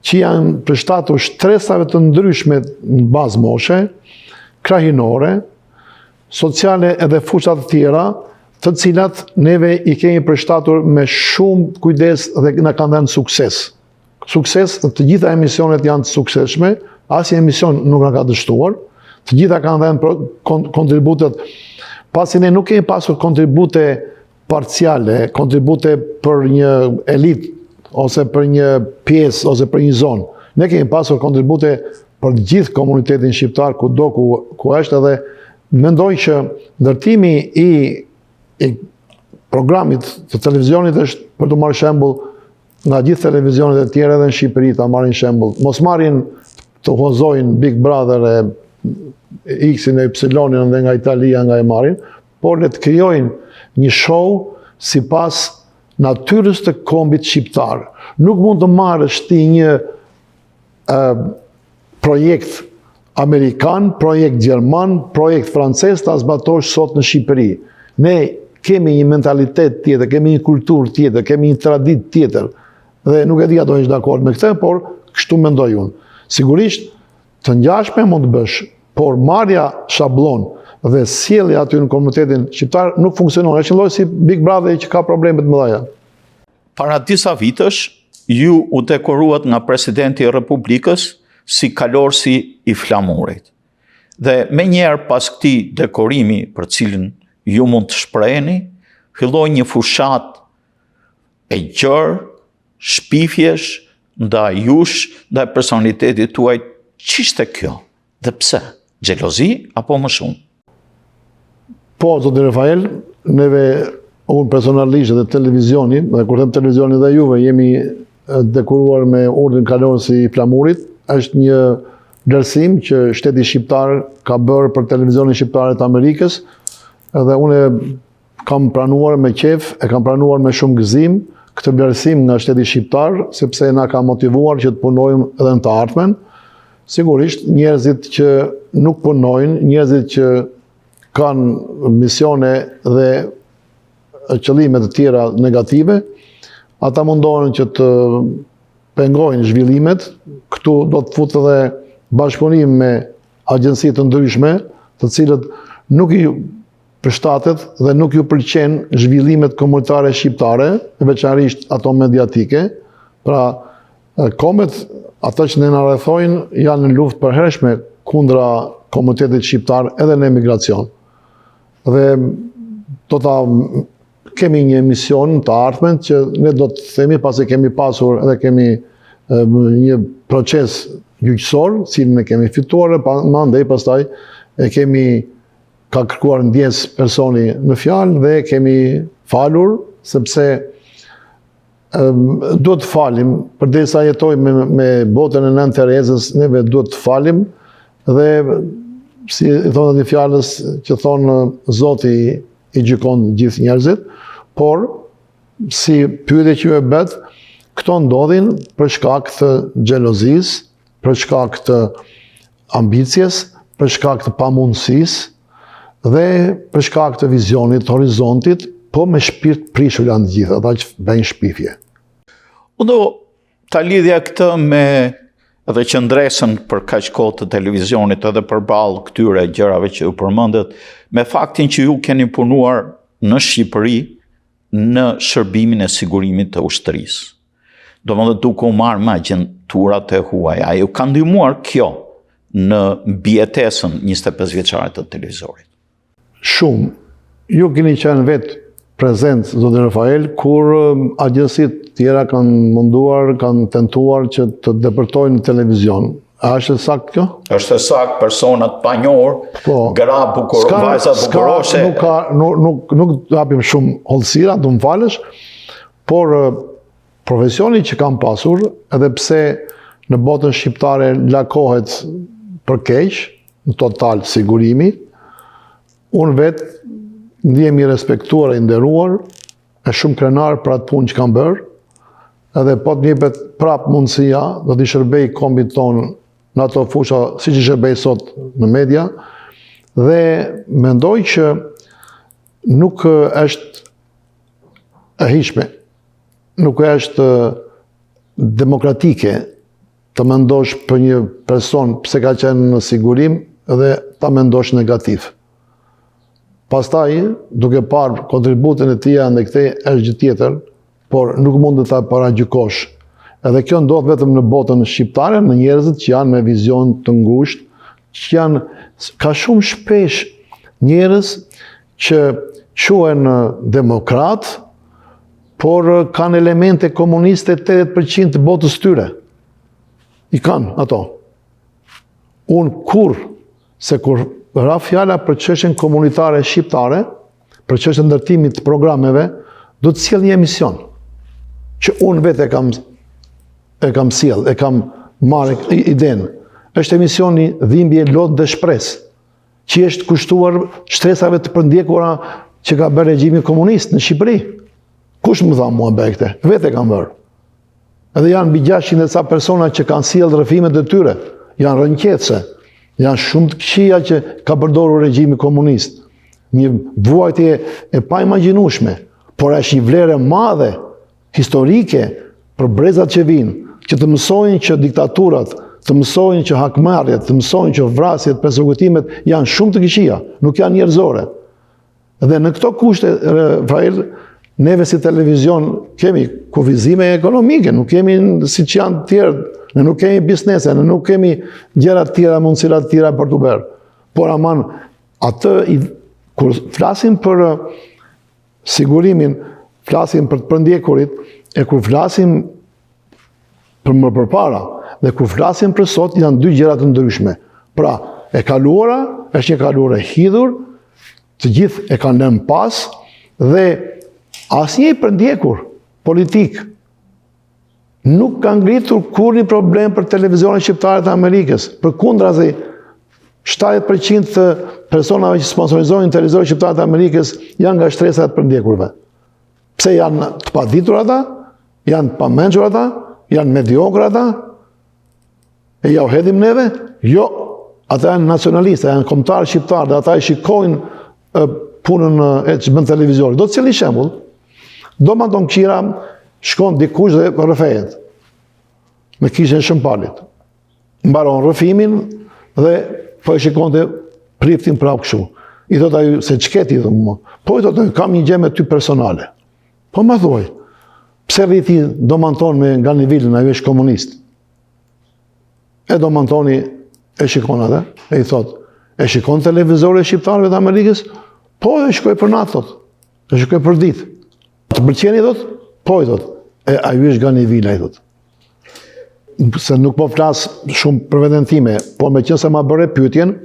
që janë përshtatur shtresave të ndryshme në bazë moshe, krahinore, sociale edhe fushat të tjera, të cilat neve i kemi përshtatur me shumë kujdes dhe na kanë dhënë sukses. Sukses, të gjitha emisionet janë të suksesshme, asnjë emision nuk na ka dështuar, të gjitha kanë dhënë kontributet, pasi ne nuk kemi pasur kontribute parciale, kontribute për një elit, ose për një pjesë, ose për një zonë. Ne kemi pasur kontribute për gjithë komunitetin shqiptar, kudo ku është, edhe mendoj që ndërtimi i programit të televizionit është për të marrë shembull nga gjithë televizionet e tjera edhe në Shqipëri ta marrin shembull. Mos marrin të hozojnë Big Brother e X-in e Y-in dhe nga Italia nga e marrin, por le të krijojnë një show sipas natyrës të kombit shqiptar. Nuk mund të marrësh ti një projekt amerikan, projekt gjerman, projekt francez ta zbatosh sot në Shqipëri. Ne kemi një mentalitet tjetër, kemi një kulturë tjetër, kemi një traditë tjetër. Dhe nuk e di a do jesh dakord me këtë, por kështu mendoj unë. Sigurisht të ngjashme mund të bësh, por marrja shablon dhe sjellja aty në komunitetin shqiptar nuk funksionon. Është një lloj si Big Brother që ka probleme të mëdha. Para disa vitësh, ju u dekoruat nga presidenti i Republikës si kalorësi i flamurit. Dhe me njerë pas këtij dekorimi për cilin ju mund të shpreheni, filloi një fushat e gjerë, shpifjesh, ndaj jush, ndaj personalitetit tuaj. Ç'ishte kjo? Dhe pse? Xhelozi apo më shumë? Po, zoti Rafael, neve, unë personalisht dhe televizioni, dhe kur them televizioni dhe juve, jemi dekoruar me urdhën kalorësi i flamurit. Është një vlerësim që shteti shqiptar ka bërë për televizionin shqiptar të Amerikës, dhe unë kam pranuar me qef, e kam pranuar me shumë gëzim këtë vlerësim nga shteti shqiptar, sepse na ka motivuar që të punojmë edhe në të ardhmen. Sigurisht, njerëzit që nuk punojnë, njerëzit që kanë misione dhe qëllime të tjera negative, ata mundohen që të pengojnë zhvillimet. Këtu do të futë edhe bashkëpunim me agjenci të ndryshme, të cilët nuk i përshtatet dhe nuk ju pëlqen zhvillimet komunitare shqiptare, veçanërisht ato mediatike, Pra, komet, ata që ne na rrethojnë, janë në luftë përhershme kundra komunitetit shqiptar edhe në emigracion. Dhe kemi një emision të ardhmen që ne do të themi pasi kemi pasur edhe kemi një proces gjyqësor, cilin e kemi fituar, mandej pastaj ka kërkuar ndjes personi në fjalë dhe kemi falur, sepse duhet të falim, përderisa jetojmë me botën e Nën Terezës, neve duhet të falim dhe si i thonë aty fjalës që thonë Zoti i gjykon gjithë njerëzit, por si pyetje që e bëhet, këto ndodhin për shkak të xhelozisë, për shkak të ambicjes, për shkak të pamundësisë dhe për shkak të vizionit, të horizontit, po me shpirt prishur janë të gjithë, ata që bëjnë shpifje. Unë do ta lidhja këtë me edhe qëndresën për kaq kohë të televizionit edhe përballë këtyre gjërave që ju përmendet, me faktin që ju keni punuar në Shqipëri në shërbimin e sigurimit të ushtrisë. Domethënë duke u marrë me agjenturat e huaja, ju ka ndihmuar kjo në mbijetesën 25 vjeçare të televizorit? Shumë. Ju keni qenë vetë prezent, zoti Rafael, kur agjensitë tjera kanë munduar, kanë tentuar që të depërtojnë në televizion. A është saktë kjo? Është saktë, personat pa njohur, gra vajza bukuroshe. Nuk hapim shumë hollësira, do më falësh, por profesioni që kam pasur, edhe pse në botën shqiptare lakohet për keq, në total sigurimi, unë vetë ndjemi respektuar e nderuar, e shumë krenar për atë punë që kam bërë, edhe po të njepet prapë mundësia, do t'i shërbej kombit tonë në ato fusha, si që shërbej sot në media, dhe mendoj që nuk është e hishme, nuk është demokratike të mendosh për një person pse ka qenë në sigurim dhe ta mendosh negativ. Pastaj, duke parë kontributin e tija në këtej është gjë tjetër, por nuk mund të ta paragjykosh. Edhe kjo ndodh vetëm në botën shqiptare, në njerëzit që janë me vizion të ngushtë, që janë ka shumë shpesh njerëz që quhen demokrat, por kanë elemente komuniste 80% të botës tyre. I kanë ato. Unë se kur ra fjala për çështjen komunitare shqiptare, për çështjen e ndërtimit të programeve, do të sjell një emision që unë vetë e kam sjell, e kam marrë idenë. Është emisioni Dhimbje, Lot dhe Shpresë, që është kushtuar shtresave të përndjekura që ka bërë regjimi komunist në Shqipëri. Kush më tha mua bëj këtë? Vetë e kam bërë. Edhe janë mbi 600 e ca persona që kanë sjell rrëfimet e tyre, janë rënqetëse. Janë shumë të këqija që ka përdorur regjimi komunist. Një vuajtje e pa imagjinueshme, por është një vlerë e madhe, historike, për brezat që vinë, që të mësojnë që diktaturat, të mësojnë që hakmarrjet, të mësojnë që vrasjet, persekutimet janë shumë të këqija, nuk janë njerëzore. Dhe në këto kushte, Rafael, neve si televizion kemi kufizime ekonomike, nuk kemi si që janë tjerë, ne nuk kemi biznese, ne nuk kemi gjëra të tjera, mundësira të tjera për të bërë. Por aman, kur flasim për sigurimin, flasim për të përndjekurit, e kur flasim për më përpara, dhe kur flasim për sot, janë dy gjëra të ndryshme. Pra, e kaluara, është një kaluara hidhur, të gjithë e kanë lënë pas, dhe asnjë i përndjekur politik nuk ka ngritur kur një problem për televizionin shqiptare të Amerikës. Përkundrazi, 70% të personave që sponsorizojnë televizionin shqiptare të Amerikës janë nga shtresat për ndjekurve. Pse janë të paditur ata, janë të pamençur ata, janë mediokër ata, e ja u hedhim neve? Jo, ata janë nacionalistë, janë kombëtarë shqiptarë, dhe ata i shikojnë punën e që bën televizori. Do të cilë një shembull, do ma tonë këshira, shkon dikush dhe rrëfejet me kishën Shëmpalit. Mbaron rrëfimin dhe po e shikon të priftin prapë këshu. I thot aju, se qëket i dhe mua. Po i thot aju, kam një gjë me ty personale. Po ma thuaj, pse rriti Domanton nga nivelin, ajo është komunist. E Domantoni e shikon atë, e i thot, e shikon televizore shqiptarëve të Amerikës? Po, e shikoj për natë, thot. E shikoj për ditë. Të pëlqeni, thot? Po, i thot. E ajo është nga nivela, i thot. Se nuk po flas shumë për veten time, po me qenë se ma bëre pyetjen,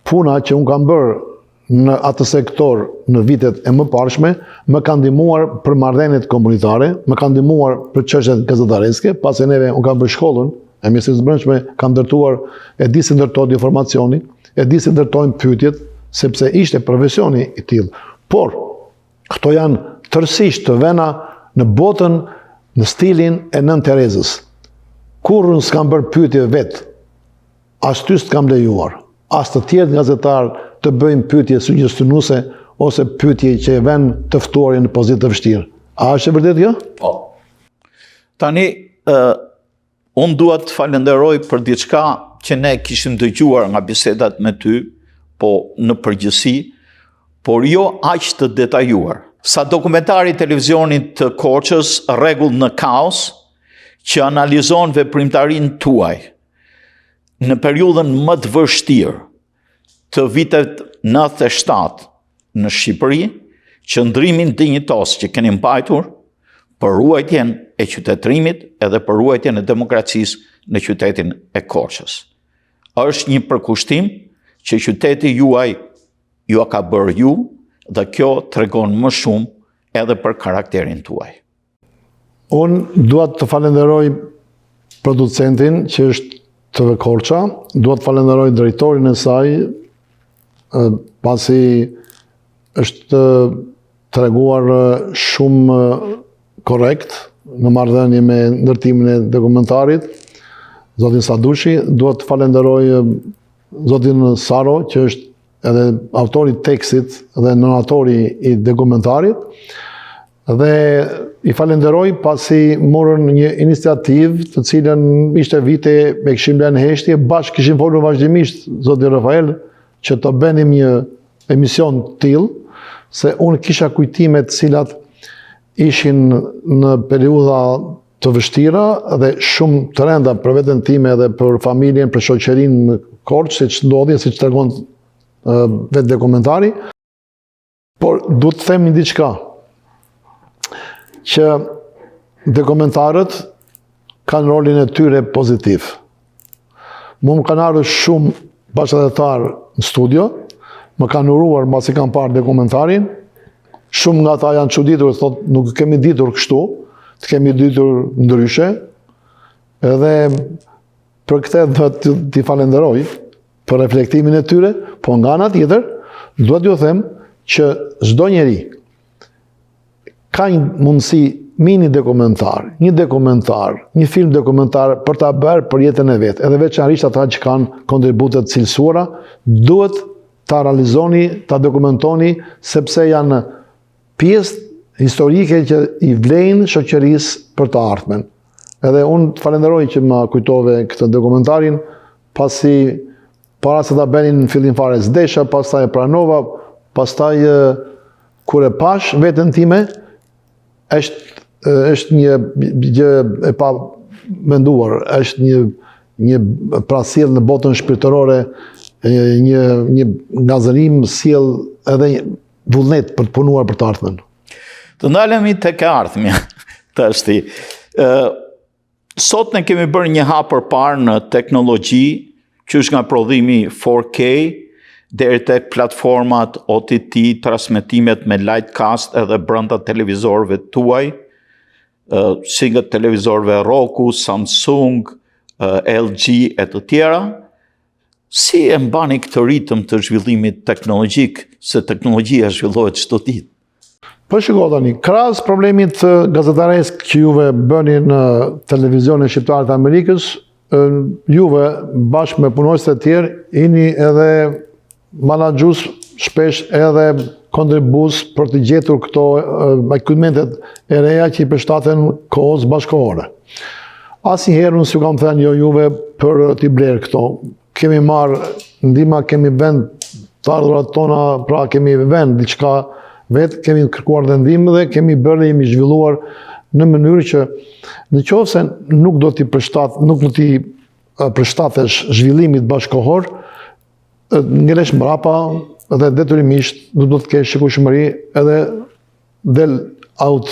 puna që unë kam bërë në atë sektor në vitet e mëparshme, më kanë ndihmuar për marrëdhëniet komunitare, më kanë ndihmuar për çështjet gazetareske, pasi neve unë kam bërë shkollën e Ministrisë së Brendshme, kam ndërtuar, e di si ndërtohet informacioni, e di si ndërtojnë pyetjet, sepse ishte profesioni i tillë. Por këto janë tërësisht të vena në botën, në stilin e Nën Terezës. Kurrë s'kam bërë pyetje vetë, as ty s'kam lejuar, as të tjerë gazetarë të bëjmë pyetje sugjestionuese ose pyetje që e vënë të ftuarin në pozitë të vështirë. A është e vërtetë kjo? Po. Tani, unë dua të falenderoj për diçka që ne kishim dëgjuar nga bisedat me ty, po në përgjithësi, por jo aq të detajuar. Sa dokumentari televizionit të Korçës, Rregull në kaos, që analizon veprimtarinë tuaj në periudhën më të vështirë të vitet 97 në Shqipëri, qëndrimin dinjitos që keni mbajtur për ruajtjen e qytetërimit edhe për ruajtjen e demokracisë në qytetin e Korçës. Është një përkushtim që qyteti juaj ju ka bërë ju dhe kjo tregon më shumë edhe për karakterin tuaj. Unë dua të falenderoj producentin që është TV Korça, dua të falenderoj drejtorin e saj, pasi është treguar shumë korrekt në marrëdhënie me ndërtimin e dokumentarit, zotin Sadushi. Dua të falenderoj zotin Saro, që është edhe autori i tekstit dhe narratori i dokumentarit, dhe i falenderoj pasi morën një iniciativë të cilën ishte vite me kishim lënë heshtje, bashkë kishim folur vazhdimisht, zoti Rafael, që të bënim një emision tillë, se unë kisha kujtime të cilat ishin në periudha të vështira dhe shumë të rënda për veten time dhe për familjen, për shoqërinë në Korçë, siç ndodhi, siç tregon vetë dokumentari. Por duhet të them një diçka, që dokumentarët kanë rolin e tyre pozitiv. Më kanë ardhur shumë bashkëdhetar në studio, më kanë uruar mbasi kanë parë dokumentarin, shumë nga ata janë çuditur, thotë nuk kemi ditur kështu, të kemi ditur ndryshe, edhe për këtë do t'i falenderoj për reflektimin e tyre, po nga ana tjetër, duhet t'ju them që çdo njeri ka një mundësi mini dokumentar, një film dokumentar për ta bërë për jetën e vet, edhe veçanërisht ata që kanë kontribute të cilësuara, duhet ta realizoni, ta dokumentoni, sepse janë pjesë historike që i vlejnë shoqërisë për të ardhmen. Edhe unë të falenderoj që më kujtove këtë dokumentarin, pasi para se ta bënin në fillim fare s'desha, pastaj e pranova, pastaj kur e pash veten time, është një gjë e pa menduar, është një pra sjell në botën shpirtërore një ngazërim, sjell edhe vullnet për të punuar për të ardhmen. Të ndalemi tek e ardhmja tashti. Sot ne kemi bërë një hap përpara në teknologji, që është nga prodhimi 4K deri tek platformat OTT, transmetimet me lightcast edhe brenda televizorëve tuaj, si nga televizorëve Roku, Samsung, LG e të tjera. Si e mbani këtë ritëm të zhvillimit teknologjik, se teknologjia zhvillohet çdo ditë? Po shiko tani, krahas problemit gazetaresk që juve bëni në televizionin shqiptar të Amerikës, juve bashkë me punonjësit e tjerë jeni edhe menaxhues shpesh edhe kontribues për të gjetur këto ekuimentet e reja që i përshtaten kohës bashkëkohore. Asnjëherë unë s'ju kam thënë jo juve për t'i blerë këto. Kemi marrë ndihma, kemi vend të ardhurat tona, pra kemi vend diçka vetë, kemi kërkuar dhe ndihmë dhe kemi bërë, jemi zhvilluar në mënyrë që në qoftë se nuk do t'i përshtatesh zhvillimit bashkohor, ngelesh mbrapa dhe detyrimisht nuk do të kesh shikueshmëri edhe del out.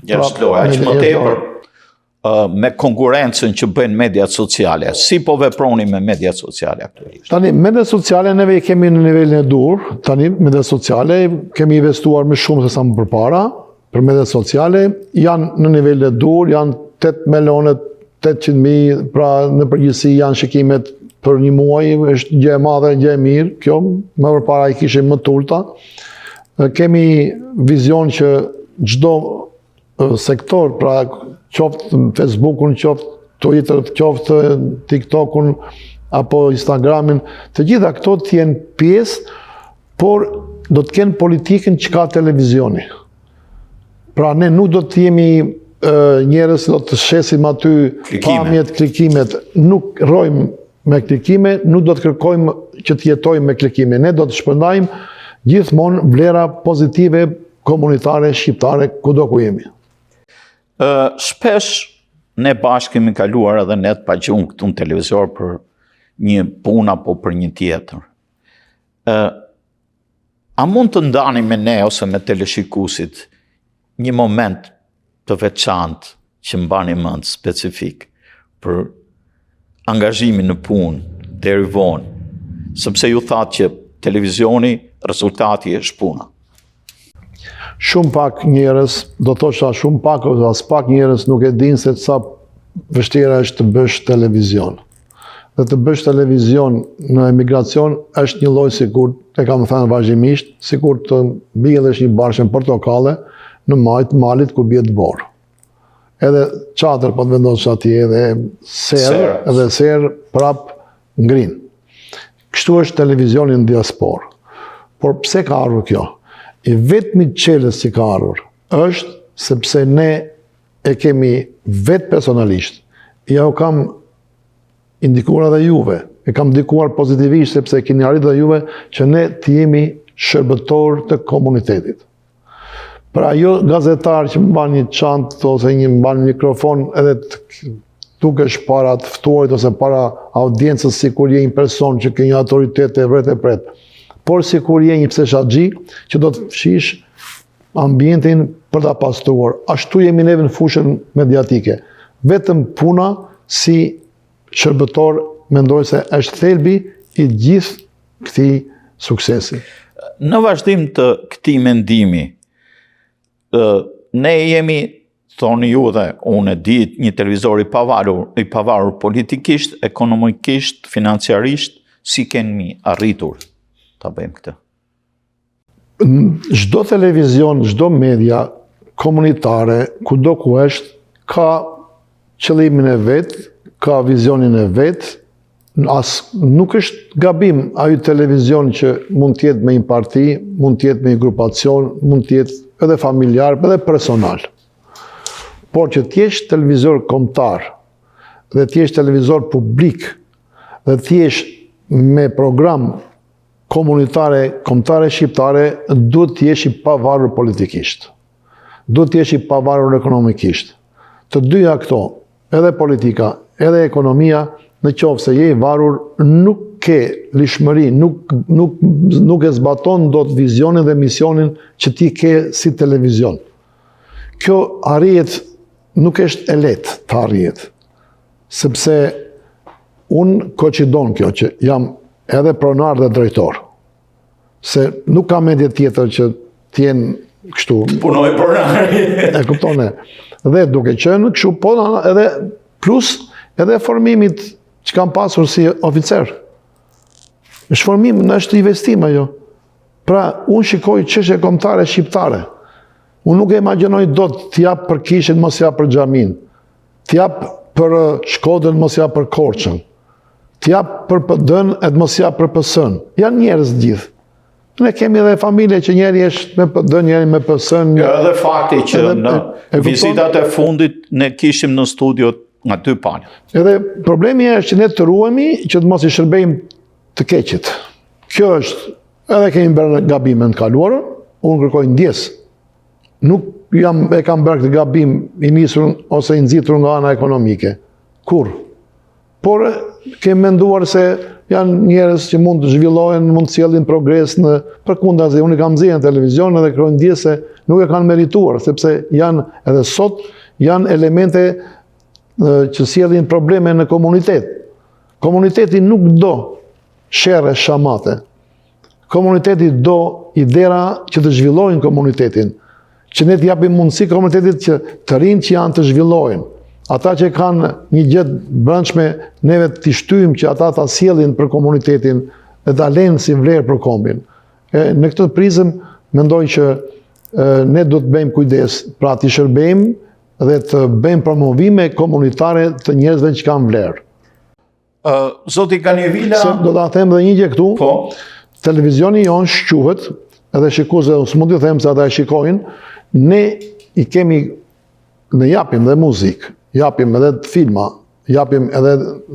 Jashtë loja, aq më tepër me konkurencën që bëjnë mediat sociale. Si po veproni me mediat sociale aktualisht? Tani, mediat sociale neve i kemi në nivelin e dur. Tani, mediat sociale kemi investuar më shumë se sa më përpara. Për mediat sociale janë në nivelin e dur, janë 8 milionë 800.000, pra në përgjithësi janë shikimet për një muaj, është gjë e madhe, gjë e mirë. Kjo, më përpara i kishim më tulta. Kemi vizion që çdo sektor, pra qoftë Facebookun, qoftë Twitter, qoftë TikTokun apo Instagramin, të gjitha këto të jenë pjesë, por do të kenë politikën që ka televizioni. Pra ne nuk do të jemi njerëz do të shesim aty pamjet, klikimet, nuk rrojmë me klikime, nuk do të kërkojmë që të jetojmë me klikime. Ne do të shpërndajmë gjithmonë vlera pozitive komunitare, shqiptare, kudo ku jemi. Shpesh ne bashkë kemi kaluar edhe ne të pagjumë këtu në televizor për një punë apo për një tjetër. A mund të ndani me ne ose me teleshikuesit një moment të veçantë që mbani mend specifik për angazhimin në punë deri vonë, sepse ju thatë që televizioni rezultati është puna. Shumë pak njerëz, do thosha shumë pak ose as pak njerëz nuk e dinë se sa vështirë është të bësh televizion. Dhe të bësh televizion në emigracion është një lloj sikur, e kam thënë vazhdimisht, sikur të mbjellësh një barshën portokale në majt malit ku bie të borë. Edhe çadër po të vendosh atje, edhe ser prap ngrin. Kështu është televizioni në diasporë. Por pse ka ardhur kjo? I vetmi çelës që ka ardhur është sepse ne e kemi vetë personalisht. Ja u kam indikuar edhe juve, e kam ndikuar pozitivisht sepse keni arritur edhe juve që ne të jemi shërbëtor të komunitetit. Pra jo gazetar që mban një çantë ose mban një mikrofon edhe dukesh para të ftuarit ose para audiencës sikur je një person që ke një autoritet e vret e pret. Por sikur je një pseshaxhi që do të fshish ambientin për ta pastruar. Ashtu jemi neve në fushën mediatike. Vetëm puna si shërbëtor mendoj se është thelbi i gjithë këtij suksesi. Në vazhdim të këtij mendimi, ne jemi, thoni ju dhe unë e di, një televizor i pavarur politikisht, ekonomikisht, financiarisht, si kemi arritur ta bëjmë këtë? Çdo televizion, çdo media komunitare, kudo ku është, ka qëllimin e vet, ka vizionin e vet. Nuk është gabim ai televizion që mund të jetë me një parti, mund të jetë me një grupacion, mund të jetë edhe familjar, edhe personal. Por që të jesh televizor kombëtar, dhe të jesh televizor publik, dhe të jesh me program komunitare, kombëtare shqiptare, duhet të jesh i pavarur politikisht. Duhet të jesh i pavarur ekonomikisht. Të dyja këto, edhe politika, edhe ekonomia, në qoftë se je i varur, nuk ke lishmëri, nuk e zbaton dot vizionin dhe misionin që ti ke si televizion. Kjo arrihet, nuk është e lehtë të arrihet. Sepse unë koqidon kjo që jam edhe pronar dhe drejtor. Se nuk ka media tjetër që t'jenë kështu. Punoj pronari. E kuptone. Dhe duke qenë kështu, po edhe plus edhe formimit që kam pasur si oficer. Është formim, në është investim ajo. Pra, unë shikoj çështje kombëtare shqiptare. Unë nuk e imagjinoj dot t'jap për Kishën, mos jap për Xhamin. T'jap për Shkodrën, mos jap për Korçën. T'jap për PD-n, e mos jap për PS-n. Janë njerëz gjithë. Ne kemi edhe familje që njeri është me PD, njeri me PS-n. Edhe fakti që në vizitat e fundit ne kishim në studio nga dy palë. Edhe problemi është që ne të ruhemi që të mos i shërbejmë të keqit. Kjo është, edhe kemi bërë gabime në kaluarën, unë kërkoj ndjes nuk e kam bërë këtë gabim i nisur ose i nxitur nga ana ekonomike. Kur? Por kem menduar se janë njerëz që mund të zhvillohen, mund të sjellin progres në përkundazi. Unë kam nxjerrë në televizion edhe kërkoj ndjes se nuk e kanë merituar, sepse janë edhe sot janë elemente që sjellin probleme në komunitet. Komuniteti nuk do sherrë shamate. Komuniteti do idera që të zhvillojnë komunitetin, që ne të japim mundësi komunitetit që të rinë që janë të zhvillojnë. Ata që kanë një gjë brendshme, neve t'i shtyjmë që ata ta sjellin për komunitetin dhe ta lënë si vlerë për kombin. Në këtë prizëm mendoj që ne do të bëjmë kujdes, pra t'i shërbejmë dhe të bëjmë promovime komunitare të njerëzve që kanë vlerë. Zoti Kanjevila... Do ta them edhe një gjë këtu. Po. Televizioni jonë shquhet, edhe shikuesve s'mund të them se ata e shikojnë, ne i kemi, ne japim dhe muzikë, japim edhe filma, japim edhe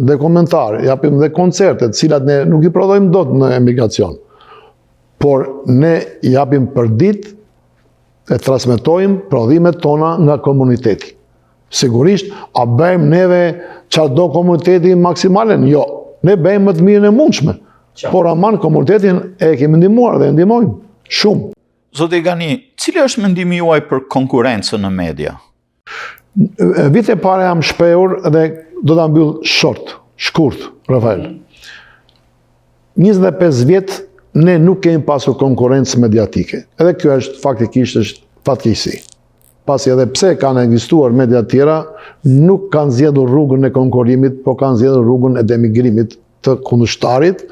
dhe komentarë, japim edhe koncertet, cilat ne nuk i prodhojmë dot në emigracion. Por ne japim për ditë e transmetojmë prodhimet tona nga komuniteti. Sigurisht, a bëjmë neve çfarë do komuniteti maksimalen? Jo, ne bëjmë më të mirën e mundshme. Por aman komunitetin e kemi ndihmuar dhe ndihmojmë shumë. Zoti Gani, cili është mendimi juaj për konkurrencën në media? Vite pare jam shpehur dhe do ta mbyll shkurt, Rafael. 25 vjet ne nuk kemi pasur konkurrencë mediatike. Edhe kjo është faktikisht fatkeqësi. Pasi edhe pse kanë ekzistuar media të tjera, nuk kanë zgjedhur rrugën e konkurrimit, por kanë zgjedhur rrugën e demigrimit të kundërshtarit,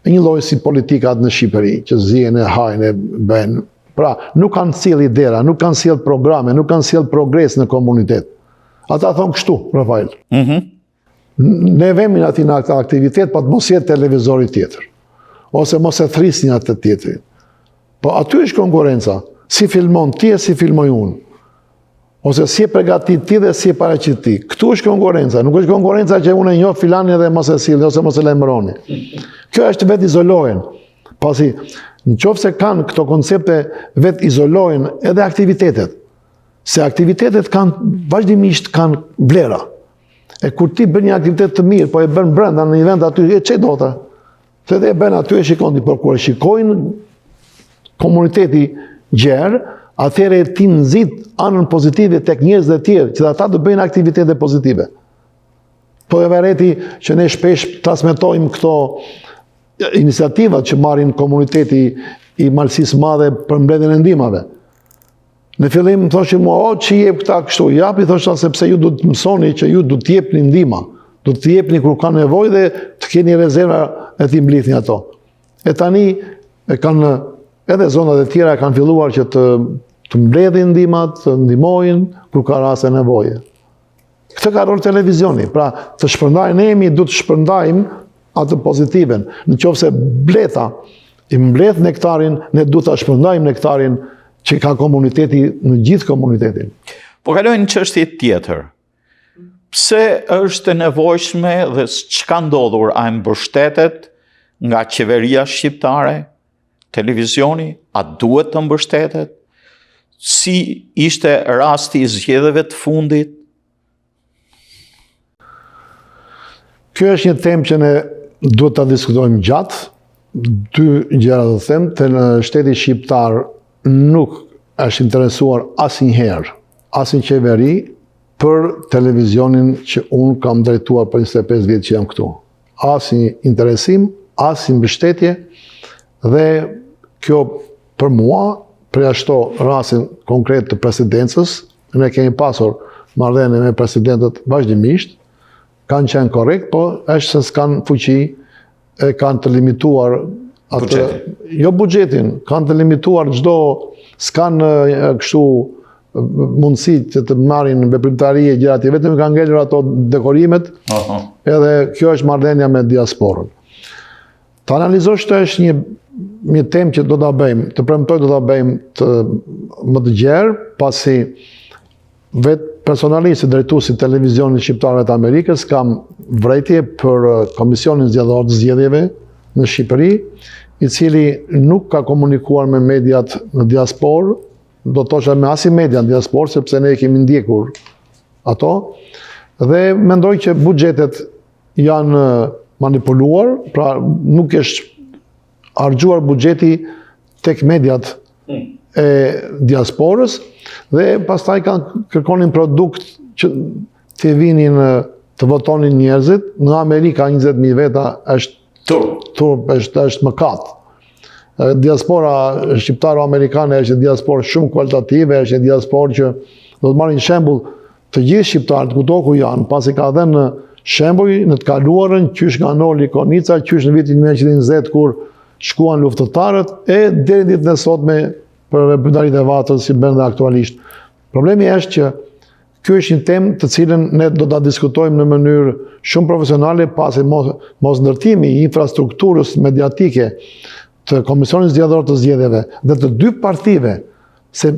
një lloj si politikat në Shqipëri, që zihen e hajnë e bëjnë. Pra, nuk kanë sjell idera, nuk kanë sjell programe, nuk kanë sjell progres në komunitet. Ata thonë kështu, Rafael. Ne vemi në aty në aktivitet, pa të mos jetë televizori tjetër. Ose mos e thrisni atë tjetërin. Po aty është konkurenca. Si filmon ti e si filmoj unë. Ose si e përgatit ti dhe si e paraqit ti. Këtu është konkurenca. Nuk është konkurenca që unë e njoh filanin dhe mos e silni ose mos e lajmëroni. Kjo është vetë izolohen. Pasi në qoftë se kanë këto koncepte vetë izolohen edhe aktivitetet. Se aktivitetet vazhdimisht kanë vlera. E kur ti bën një aktivitet të mirë, po e bën brenda në një vend aty, çe do ta? Se dhe e bën aty e shikon ti, por kur e shikojnë komuniteti gjerë, atëherë ti nxit anën pozitive tek njerëzit e tjerë, që ata të bëjnë aktivitete pozitive. Po e vëreti që ne shpesh transmetojmë këto iniciativat që marrin komuniteti i Malësisë Madhe për mbledhjen e ndihmave. Në fillim më thoshin mua, që jep këta kështu, japi, thosha sepse ju du të mësoni që ju du të jepni ndihma, du të jepni kur ka nevojë dhe të keni rezerva e t'i mblidhni ato. E tani kanë edhe zonat e tjera kanë filluar që të mbledhin ndihmat, të ndihmojnë kur ka raste nevoje. Këtë ka rol televizioni, pra të shpërndajnë emi, du të shpërndajmë atë pozitiven. Në qoftë se bleta i mbledh nektarin, ne du të shpërndajmë nektarin që ka komuniteti në gjithë komunitetin. Po kalojnë çështje tjetër. Pse është e nevojshme dhe çka ndodhur, a mbështetet nga qeveria shqiptare, televizioni, a duhet të mbështetet? Si ishte rasti i zgjedhjeve të fundit? Kjo është një temë që ne duhet ta diskutojmë gjatë. Dy gjëra do të them, në shteti shqiptar nuk është interesuar asnjëherë, asnjë qeveri për televizionin që unë kam drejtuar për 25 vjet që jam këtu. Asnjë interesim, asnjë mbështetje, dhe kjo për mua përjashto rastin konkret të presidencës. Ne kemi pasur marrëdhënie me presidentët vazhdimisht, kanë qenë korrekt, po është se s'kanë fuqi, e kanë të limituar buxhetin, kanë të limituar çdo, s'kanë kështu mundësi që të marrin veprimtari e gjëra të vetëm kanë ngelur ato dekorimet. Edhe kjo është marrëdhënia me diasporën. Ta analizosh të është një temë që do ta bëjmë, të premtoj do ta bëjmë më të gjerë, pasi vetë personalisht drejtuesi televizionit shqiptar të Amerikës kam vërejtje për Komisionin Zgjedhor të Zgjedhjeve në Shqipëri, i cili nuk ka komunikuar me mediat në diasporë do të thosha me as i media në diasporë, sepse ne kemi ndjekur ato, dhe mendoj që buxhetet janë manipuluar, pra nuk është harxhuar buxheti tek mediat e diasporës, dhe pastaj kërkonin produkt që të vinin të votonin njerëzit. Në Amerika 20.000 veta është turp, është mëkat. Diaspora shqiptaro-amerikane është diasporë shumë kualitative, është diasporë që do të marrin shembull të gjithë shqiptarët kudo ku janë, pasi ka dhënë shembuj në të kaluarën, qysh nga Noli Konica, qysh në vitin 1920 kur shkuan luftëtarët, e deri ditën e sotme për Bryndarit e Vatës si bën dhe aktualisht. Problemi është që ky është një temë të cilën ne do ta diskutojmë në mënyrë shumë profesionale, pasi mos ndërtimi i infrastrukturës mediatike të Komisionit Zgjedhor të Zgjedhjeve dhe të dy partive, se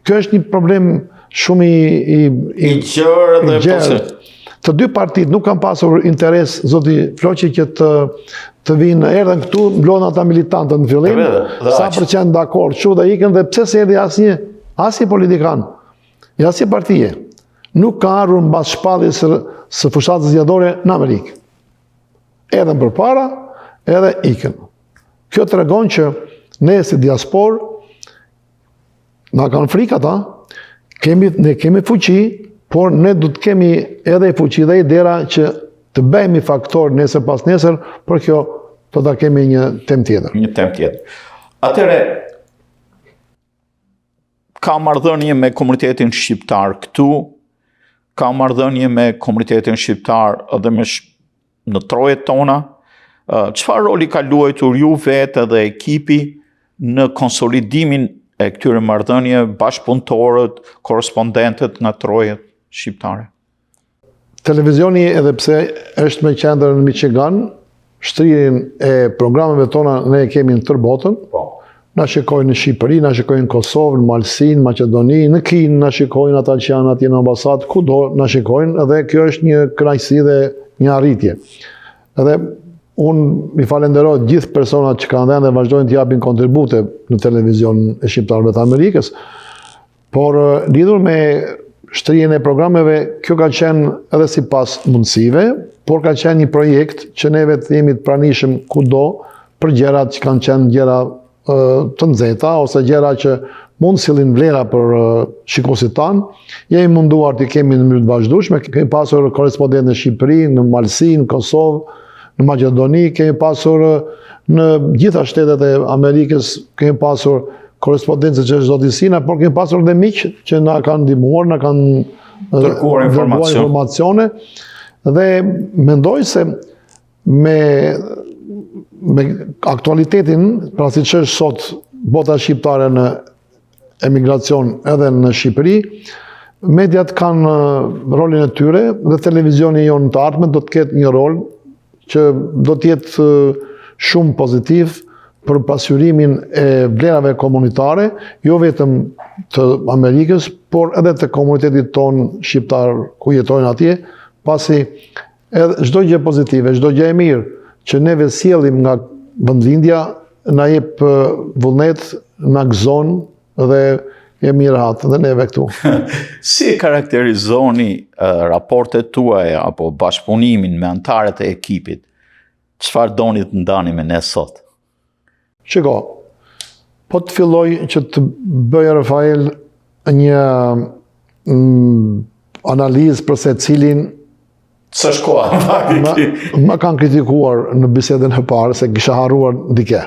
kjo është një problem shumë i gjerë dhe gjerë. Të dy partit nuk kanë pasur interes, zoti Floqi, që të vinë, erdhen këtu, mblodhen ata militantët në fillim, sa përqend dakord, çu dhe ikën, dhe pse se erdhi asnjë politikan, asnjë partije, nuk ka ardhur mbas shpalljes së fushatës zgjedhore në Amerikë. Erdhen përpara, edhe ikën. Kjo tregon që ne si diasporë, na kanë frikë ata, ne kemi fuqi, por ne du të kemi edhe fuqi dhe idera që të bëhemi faktor nesër pas nesër, për kjo do ta kemi një temë tjetër. Një temë tjetër. Atëre, ka marrëdhënie me komunitetin shqiptar këtu, ka marrëdhënie me komunitetin shqiptar edhe në trojet tona. Çfarë roli ka luajtur ju vetë dhe ekipi në konsolidimin e këtyre marrëdhënie, bashkëpunëtorët, korrespondentët nga trojet shqiptare? Televizioni, edhe pse është me qendër në Michigan, shtrirjen e programeve tona ne kemi në tërë botën. Na shikojnë në Shqipëri, na shikojnë në Kosovë, në Malsinë, Maqedoni, në Kinë, na shikojnë ata që janë atje në ambasadë, kudo na shikojnë, dhe kjo është një kënaqësi dhe një arritje. Edhe unë i falenderoj gjithë personat që kanë dhënë dhe vazhdojnë të japin kontribute në televizion e shqiptarëve të Amerikës, por lidhur me shtrijen e programeve, kjo ka qenë edhe sipas mundësive, por ka qenë një projekt që neve të jemi të pranishëm kudo për gjërat që kanë qenë gjëra të nxehta ose gjëra që mund sillin vlera për shikuesit tanë. Jemi munduar të kemi në mënyrë të vazhdueshme, kemi pasur korrespondentë në Shqipëri, në Malsinë, në Kosovë, në Maqedoni, kemi pasur në gjitha shtetet e Amerikës, kemi pasur korrespondencë që është zoti Sina, por kemi pasur dhe miq që na kanë ndihmuar, na kanë dërguar informacione, dhe mendoj se me aktualitetin, pra si që është sot bota shqiptare në emigracion edhe në Shqipëri, mediat kanë rolin e tyre, dhe televizioni jonë të ardhmen do të ketë një rol që do të jetë shumë pozitiv për pasqyrimin e vlerave komunitare, jo vetëm të Amerikës, por edhe të komunitetit tonë shqiptar ku jetojnë atje, pasi çdo gjë pozitive, çdo gjë e mirë që neve sjellim nga vendlindja na jep vullnet, na gëzon dhe jemi rahat dhe neve këtu. Si karakterizoni raportet tuaja apo bashkëpunimin me anëtarët e ekipit? Çfarë doni të ndani me ne sot? Shiko, po të filloj që të bëj, Rafael, një analizë për se cilin s'është koha. Më kanë kritikuar në bisedën e parë se kisha harruar dike.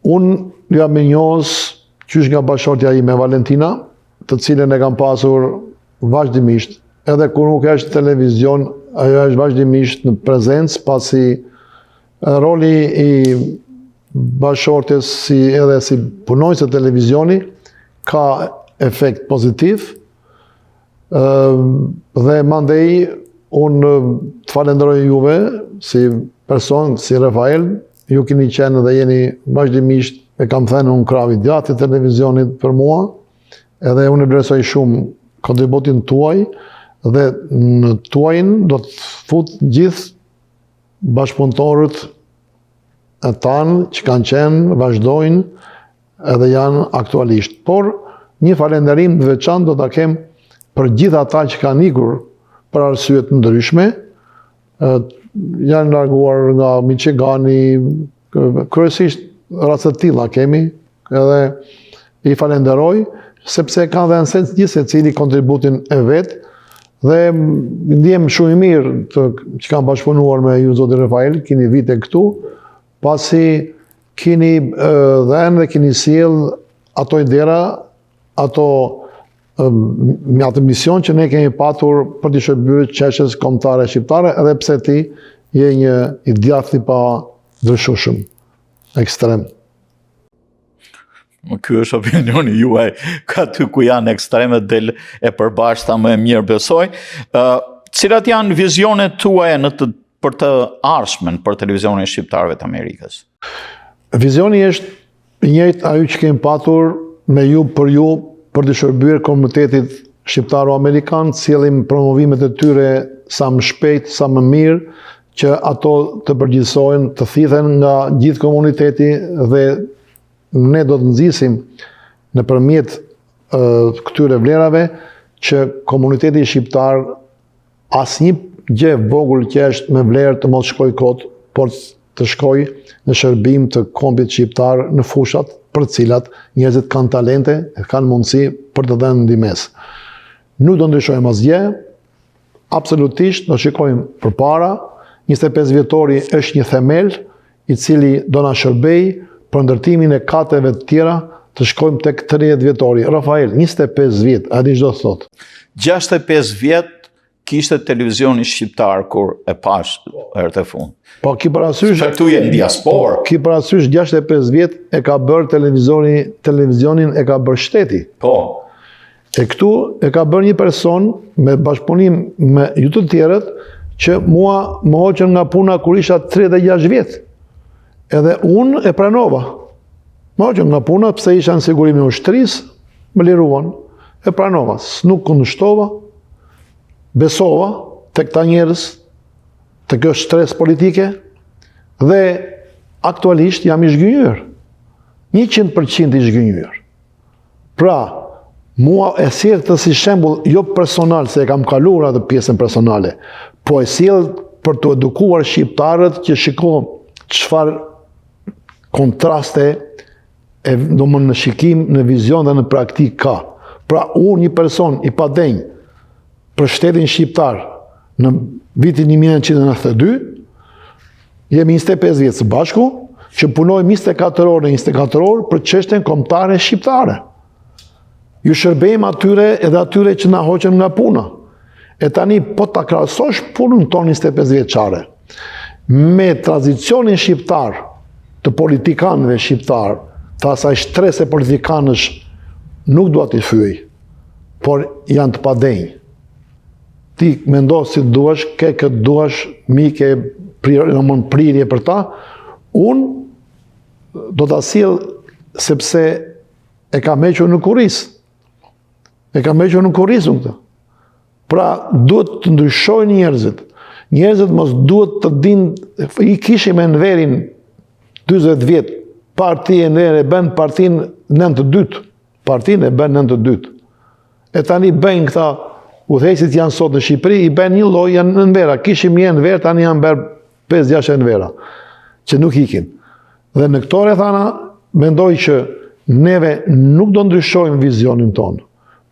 Unë jam minjos qysh nga bashkëshortja ime Valentina, të cilën e kam pasur vazhdimisht, edhe kur nuk është televizion, ajo është vazhdimisht në prezencë, pasi roli i bashkëshortjes edhe si punonjës e televizioni ka efekt pozitiv, dhe mandej unë të falenderoj juve si person, si Rafael, ju keni qenë dhe jeni vazhdimisht, e kam thënë unë kravi gjatë të televizionit për mua, edhe unë e vlerësoj shumë kontributin tuaj, dhe në tuajin do të fut gjithë bashkëpunëtorët e tanë që kanë qenë, vazhdojnë, edhe janë aktualisht. Por një falënderim të veçantë do ta kem për gjithë ata që kanë ikur për arsye të ndryshme, janë larguar nga Michigani, kryesisht raste të tilla kemi, edhe i falenderoj sepse kanë dhënë se gjithë secili kontributin e vet dhe ndjem shumë i mirë që kam bashkëpunuar me ju zoti Rafael, keni vite këtu, pasi keni dhënë dhe keni sjell ato idera, ato me atë mision që ne kemi patur për të shërbyer çështjes kombëtare shqiptare, edhe pse ti je një i djathtë pa ndryshueshëm, ekstrem. Ky është opinioni juaj, ka ty ku janë ekstremet del e përbashkëta më e mirë besoj. Cilat janë vizionet tuaja për të ardhmen për televizionin shqiptarëve të Amerikës? Vizioni është i njëjtë ai që kemi patur me ju për të shërbyer komunitetit shqiptaro-amerikan, sjellim promovimet e tyre sa më shpejt, sa më mirë, që ato të përgjithësohen, të thithen nga gjithë komuniteti dhe ne do të nxisim nëpërmjet këtyre vlerave që komuniteti shqiptar asnjë gjë vogël që është me vlerë të mos shkojë kot, por të shkojë në shërbim të kombit shqiptar në fushat për të cilat njerëzit kanë talente e kanë mundësi për të dhënë ndihmës. Nuk do ndryshojmë asgjë, absolutisht do shikojmë përpara. 25 vjetori është një themel i cili do na shërbej për ndërtimin e kateve të tjera të shkojmë tek 30 vjetori. Rafael, 25 vjet, a di çdo thot? 65 vjet kishte televizioni shqiptar kur e pash herë të fundit. Po ki parasysh këtu je në diasporë. Ki parasysh 65 vjet e ka bërë televizionin e ka bërë shteti. Po. E këtu e ka bërë një person me bashkëpunim me ju të tjerët që mua më hoqën nga puna kur isha 36 vjet. Edhe unë e pranova. Më hoqën nga puna pse isha në sigurimin e ushtrisë, më liruan. E pranova, nuk kundërshtova, besova tek ta njerëz, të kjo stres politike, dhe aktualisht jam i zhgënjur. 100% i zhgënjur. Pra, mua e sjell të si shembull, jo personal, se e kam kaluar atë pjesën personale, po e sjell për të edukuar shqiptarët që shikojnë çfarë kontraste në shikim, në vizion dhe në praktik ka. Pra, unë një person i padenj për shtetin shqiptar në vitin 1992, jemi 25 vjetë së bashku, që punojmë 24 orë në 24 orë për çështjen kombëtare shqiptare. Ju shërbejmë atyre edhe atyre që na hoqen nga puna. E tani, po ta krahasosh punën tonë 25 vjeçare me tradicionin shqiptar të politikanëve shqiptar, të asaj shtrese politikanësh, nuk dua t'i fyej, por janë të padenj. Ti mendo si duash, ke këtë duash, mi ke prirje për ta, unë do t'a sjell sepse e kam hequr në kurriz. E kam hequr në kurriz unë këtë. Pra, duhet të ndryshojnë njerëzit. Njerëzit mos duhet të dinë, i kishim e në verin 20 vjetë, parti e në e ben partin nën të dytë. Partin e ben nën të dytë. E tani bëjnë këta udhëheqësit janë sot në Shqipëri, i bën një lloj janë në vera. Kishim një në verë, tani janë bërë 5-6 në vera, që nuk ikin. Dhe në këto rrethana, mendoj që neve nuk do ndryshojmë vizionin tonë,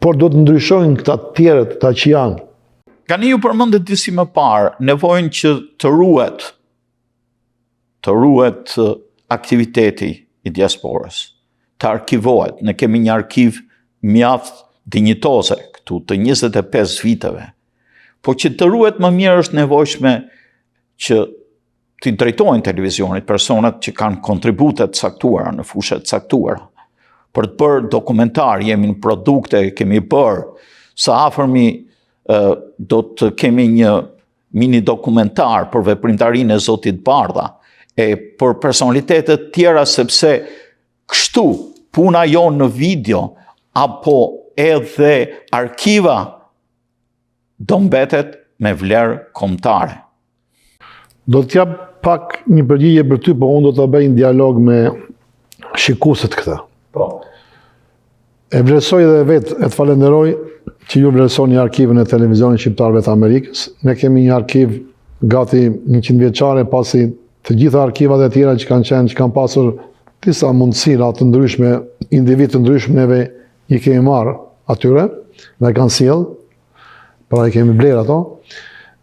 por do të ndryshojnë këta tjerët, ta që janë. Kani ju përmendet disi më parë, nevojnë që të ruhet aktiviteti i diasporës, të arkivohet. Ne kemi një arkiv mjaft dinjitoze këtu të 25 viteve. Po që të ruhet më mirë është nevojshme që të drejtojnë televizionit personat që kanë kontributet caktuara në fushat caktuara. Për të bërë dokumentar, jemi në produkte, kemi bërë, sa afërmi do të kemi një mini dokumentar për veprimtarinë e Zotit Bardha, e për personalitetet tjera, sepse kështu puna jonë në video, apo edhe arkiva, do mbetet me vlerë kombëtare. Do të jap pak një përgjigje për ty, po unë do të bëj një dialog me shikuesit këta. E vlerësoj dhe vetë, e të falenderoj që ju vlerësoni arkivën e televizionit shqiptarëve të Amerikës. Ne kemi një arkiv gati 100 vjeçare, pasi të gjitha arkivat e tjera që kanë pasur disa mundësira të ndryshme, individ të ndryshme, neve i kemi marrë atyre, dhe kanë sjellë, pra i kemi blerë ato,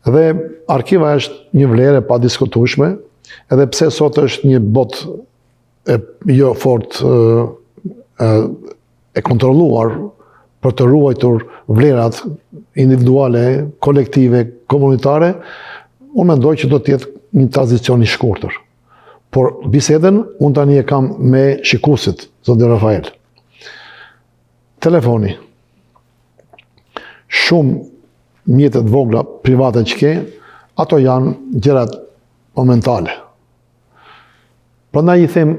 dhe arkiva është një vlerë e pa diskutueshme, edhe pse sot është një botë jo fort e kontrolluar për të ruajtur vlerat individuale, kolektive, komunitare, unë mendoj që do të jetë një tranzicion i shkurtër. Por bisedën unë tani e kam me shikuesit, zoti Rafael. Telefoni. Shumë mjetet vogla private që ke, ato janë gjërat momentale. Prandaj i them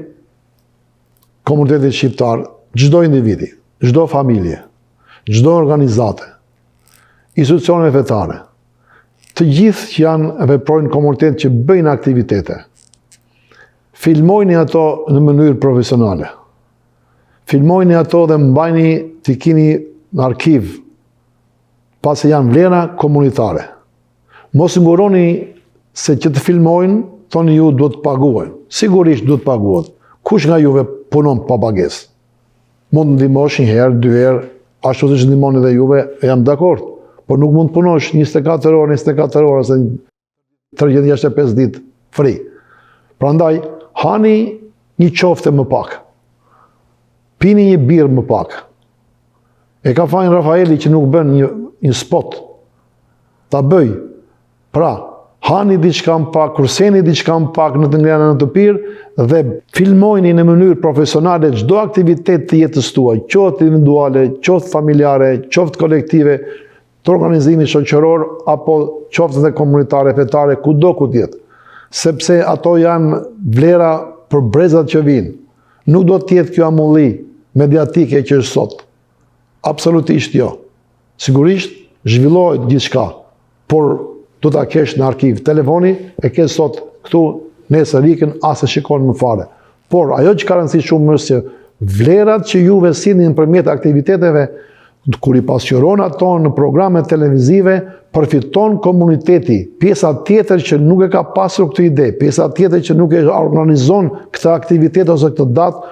komunitetit shqiptar, çdo individi, çdo familje, çdo organizate, institucione fetare, të gjithë që janë veprojnë komunitet që bëjnë aktivitete, filmojni ato në mënyrë profesionale. Filmojni ato dhe mbajni t'i kini në arkiv, pasi janë vlera komunitare. Mos nguroni se që të filmojnë, thoni ju duhet të paguajnë. Sigurisht duhet të paguajnë. Kush nga juve punon pa pagesë? Mund të ndihmosh një herë, 2 herë, ashtu siç ndihmoni dhe juve, jam dakord. Por nuk mund të punosh 24 orë, ose 365 ditë free. Prandaj, hani një qofte më pak. Pini një birë më pak. E ka fajin Rafaeli që nuk bën një spot. Ta bëj. Pra, hani diçka më pak, kurseni diçka më pak në të ngrana në të pirë dhe filmojni në mënyrë profesionale çdo aktivitet të jetës tuaj, qoftë individuale, qoftë familjare, qoftë kolektive, të organizimit shoqëror apo qoftë dhe komunitare, fetare, kudo ku tjetë. Sepse ato janë vlera për brezat që vinë. Nuk do të jetë kjo amulli mediatike që është sot. Absolutisht jo. Sigurisht zhvillohet gjithçka, por do ta kesh në arkiv. Telefoni e ke sot këtu, nesër ikën, as e shikon më fare. Por ajo që ka rëndësi shumë është që vlerat që juve sillni nëpërmjet aktiviteteve, kur i pasqyron ato në programe televizive, përfiton komuniteti, pjesa tjetër që nuk e ka pasur këtë ide, pjesa tjetër që nuk e organizon këtë aktivitet ose këtë datë,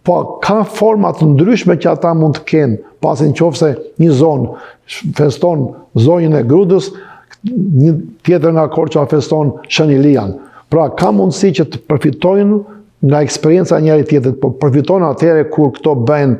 po ka forma të ndryshme që ata mund të kenë, pasi nëse një zonë feston zonjën e Grudës, një tjetër nga Korça feston Shënilian. Pra ka mundësi që të përfitojnë nga eksperienca njëri tjetrit, po përfitojnë atëherë kur këto bëhen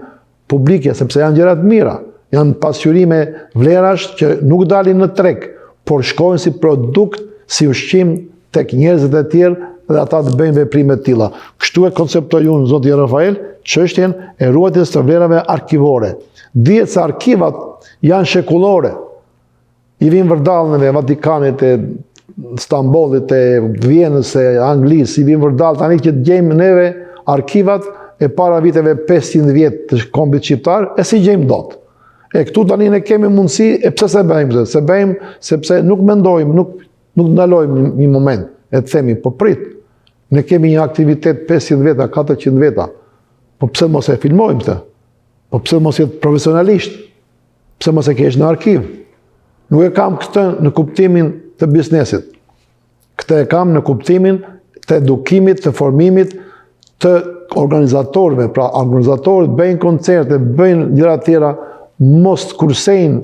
publike, sepse janë gjëra të mira. Janë pasqyrime vlerash që nuk dalin në treg, por shkojnë si produkt, si ushqim tek njerëzit e tjerë dhe ata të bëjnë veprime të tilla. Kështu e konceptoj unë, zoti Rafael, çështjen e ruajtjes së vlerave arkivore. Dihet se arkivat janë shekullore. I vinë vërdallëve e Vatikanit, e Stambollit, e Vienës, e Anglisë, i vinë vërdallë tani që të gjejmë neve arkivat e para viteve 500 vjet të kombit shqiptar, e si gjejmë dot. E këtu tani ne kemi mundësi, e pse se bëjmë? Se bëjmë sepse nuk mendojmë, nuk ndalojmë një moment, e të themi, po prit, ne kemi një aktivitet 500 veta, 400 veta, po pse mos e filmojmë të? Po pse mos jetë profesionalisht? Pse mos e kesh në arkiv? Nuk e kam këtë në kuptimin të biznesit. Këtë e kam në kuptimin të edukimit, të formimit, të organizatorëve. Pra, organizatorët bëjnë koncerte, bëjnë gjëra tjera, mos të kursejnë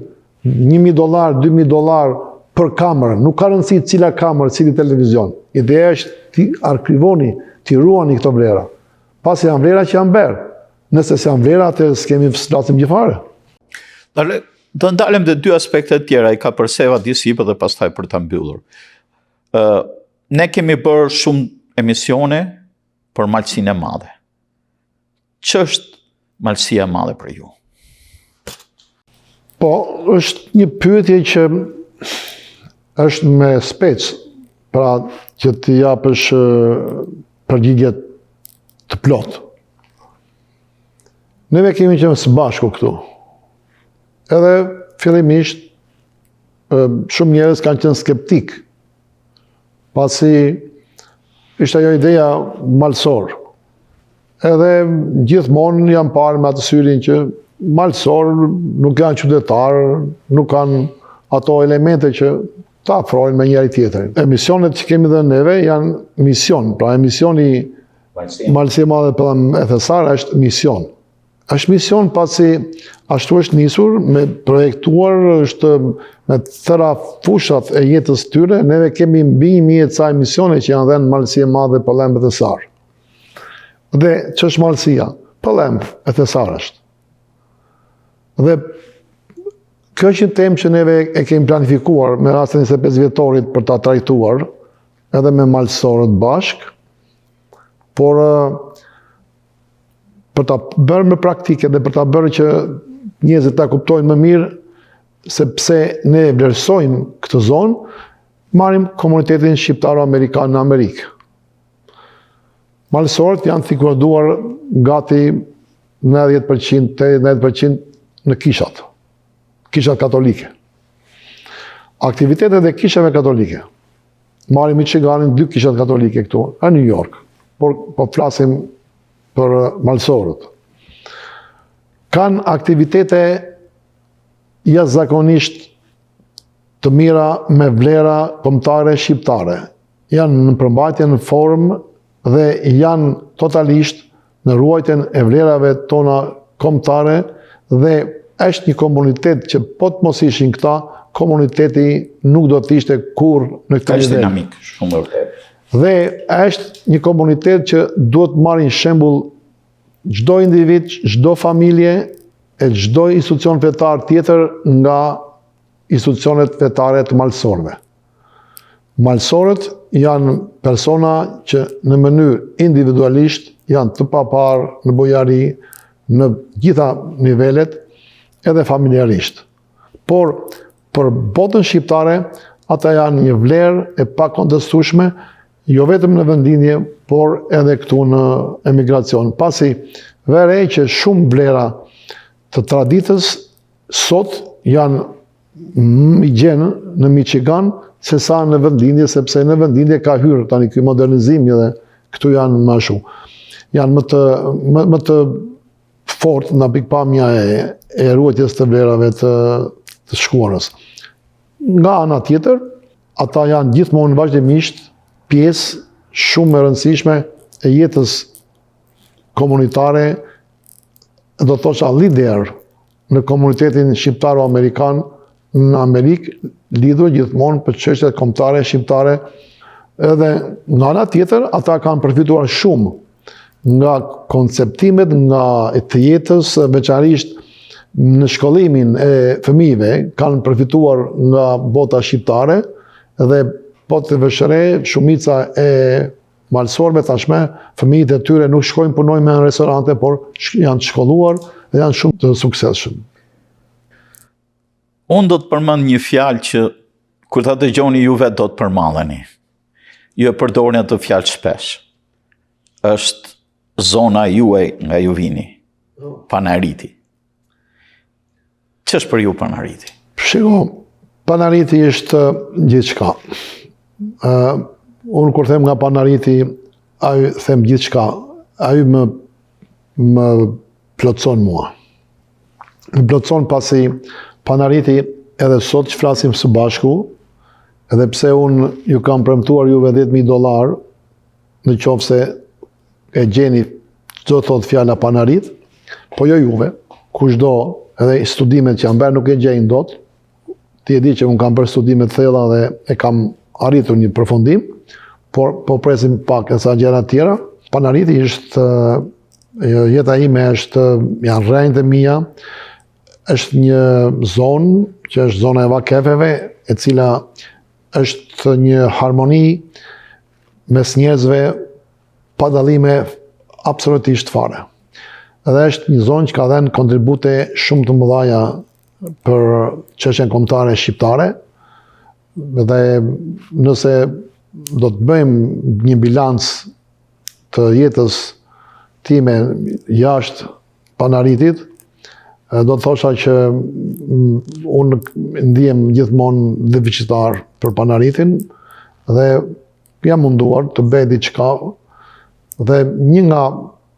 $1.000, $2.000 për kamerë. Nuk ka rëndësi cila kamerë, cili televizion. Ideja është ti arkivoni, ti ruani këto vlera. Pasi janë vlera që janë berë. Nëse se janë vlera, atë s'kemi flasim gjëfare. Do ndalem dhe 2 aspektet tjera, i ka përseva disipë dhe pastaj për ta mbyllur. Ne kemi bërë shumë emisione për malësinë e madhe. Ç'është malësia e madhe për ju? Po, është një pyetje që është me spec, pra që të japësh përgjigje të plot. Neve kemi qenë së bashku këtu. Edhe fillimisht shumë njerëz kanë qenë skeptik, pasi ishte ajo ideja malsor. Edhe gjithmonë jam parë me atë syrin që malësor, nuk janë qytetar, nuk kanë ato elemente që ta afrojnë me njëri tjetrin. Emisionet që kemi dhe neve janë mision, pra emisioni Malësia e Madhe Pellam e Thesar është mision. Është mision pasi ashtu është nisur, me projektuar, është me tëra fushat e jetës tyre, neve kemi mbi 1000 ca emisione që janë dhe në Malësia e Madhe Pellam e Thesar. Dhe që është Malësia? Pellam e Thesar është. Dhe kjo është një temë që neve e kemi planifikuar me rastin 25 vjetorit për ta trajtuar edhe me malësorët bashk, por për ta bërë me praktike dhe për ta bërë që njerëzit ta kuptojnë më mirë se pse ne vlerësojmë këtë zonë, marrim komunitetin shqiptaro-amerikan në Amerikë. Malësorët janë figuraduar gati 90%, 80% në kishat katolike. Aktivitetet e kishave katolike. Marrim Michiganin 2 kishat katolike këtu, në New York, por po flasim për malësorët. Kanë aktivitete jashtëzakonisht të mira me vlera kombëtare shqiptare. Janë në përmbajtje në formë dhe janë totalisht në ruajtjen e vlerave tona kombëtare dhe është një komunitet që po të mos ishin këta, komuniteti nuk do të ishte kur në këtë nivel. Është dinamik, shumë vërtet. Dhe është një komunitet që duhet marrin shembull çdo individ, çdo familje e çdo institucion fetar tjetër nga institucionet fetare të malësorëve. Malësorët janë persona që në mënyrë individualisht janë të paparë në bojari, në gjitha nivelet, edhe familjarisht. Por, për botën shqiptare, ata janë një vlerë e pakontestueshme, jo vetëm në vendindje, por edhe këtu në emigracion. Pasi vere që shumë vlera të traditës sot janë i gjenë në Michigan, se sa në vendindje, sepse në vendindje ka hyrë tani ky modernizim dhe këtu janë më shumë. Janë më të fort nga pikpamja e ruajtjes të vlerave të shkuarës. Nga ana tjetër, ata janë gjithmonë vazhdimisht pjesë shumë e rëndësishme e jetës komunitare, do të thosha lider në komunitetin shqiptaro-amerikan në Amerikë, lidhur gjithmonë për çështjet kombëtare shqiptare, edhe nga ana tjetër ata kanë përfituar shumë nga konceptimet, nga të jetës, veçanërisht në shkollimin e fëmijëve, kanë përfituar nga bota shqiptare dhe po të vëshre shumica e malësorëve tashme, fëmijët e tyre nuk shkojnë punojnë me në restorante, por janë të shkolluar dhe janë shumë të suksesshëm. Unë do të përmend një fjalë që kur ta dëgjoni juve do të përmalleni. Ju e përdorni atë fjalë shpesh. Është zona juaj nga ju vini. Panariti. Ç'është për ju Panariti? Shiko, Panariti është gjithçka. Unë kur them nga Panariti, ai them gjithçka. Ai më plotson mua. Më plotson pasi Panariti edhe sot që flasim së bashku, edhe pse unë ju kam premtuar juve $10,000, në qoftë se e gjeni çdo thot fjala Panarit, po jo juve, kushdo, edhe studimet që janë bërë nuk e gjejnë dot. Ti e di që unë kam bërë studime të thella dhe e kam arritur një përfundim, por po presim pak e sa gjëra tjera. Panariti është, jeta ime është, janë rrenjtë e mia, është një zonë që është zona e vakefeve, e cila është një harmoni mes njerëzve pa dallime absolutisht fare. Dhe është një zonë që ka dhënë kontribute shumë të mëdha për çështjen kombëtare shqiptare. Dhe nëse do të bëjmë një bilanc të jetës time jashtë Panaritit, do të thosha që unë ndihem gjithmonë deficitar për Panaritin dhe jam munduar të bëj diçka dhe një nga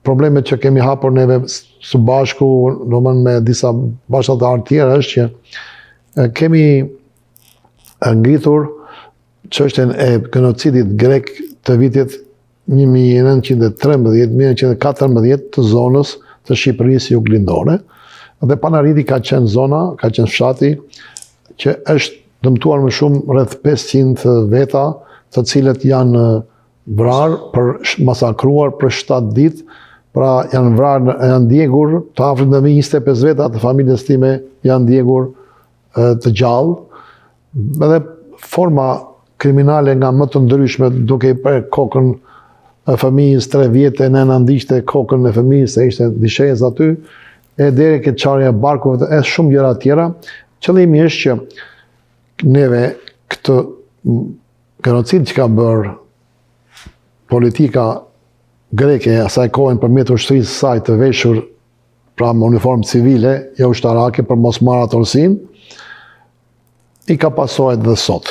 problemet që kemi hapur neve së bashku, domethënë me disa bashkëtarë tjerë, është që kemi ngritur çështjen e genocidit grek të vitit 1913-1914 të zonës të Shqipërisë juglindore. Dhe Panariti ka qenë zona, ka qenë fshati që është dëmtuar më shumë rreth 500 veta, të cilët janë vrarë, masakruar për 7 ditë, pra janë vrarë, janë djegur, të afrit në 25 veta të familjes time janë djegur të gjallë, edhe forma kriminale nga më të ndryshme, duke i prerë kokën e fëmijës 3 vjetë, nëna ndiqte kokën e fëmijës se ishte dishez aty, e deri ke çarja e barkove, e shumë gjëra tjera. Qëllimi është që neve këtë genocid që ka bërë politika greke asaj kohën përmjet ushtrisë saj të veshur pra me uniformë civile, jo ushtarake për mos marrë atorsin, i ka pasojë dhe sot.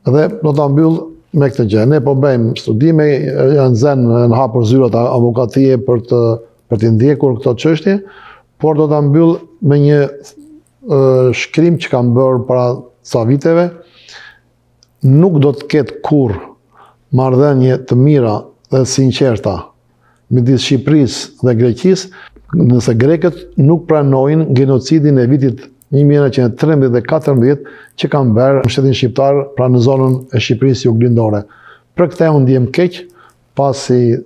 Dhe do ta mbyll me këtë gjë. Ne po bëjmë studime, janë zënë në hapur zyrat avokatie për të ndjekur këto çështje, por do ta mbyll me një shkrim që kam bërë para ca viteve. Nuk do të ketë kurrë marrëdhënie të mira dhe sinqerta midis Shqipërisë dhe Greqisë nëse grekët nuk pranojnë genocidin e vitit 1913 dhe 14 që kanë bërë në shtetin shqiptar, pra në zonën e Shqipërisë juglindore. Për këtë unë ndjem keq, pasi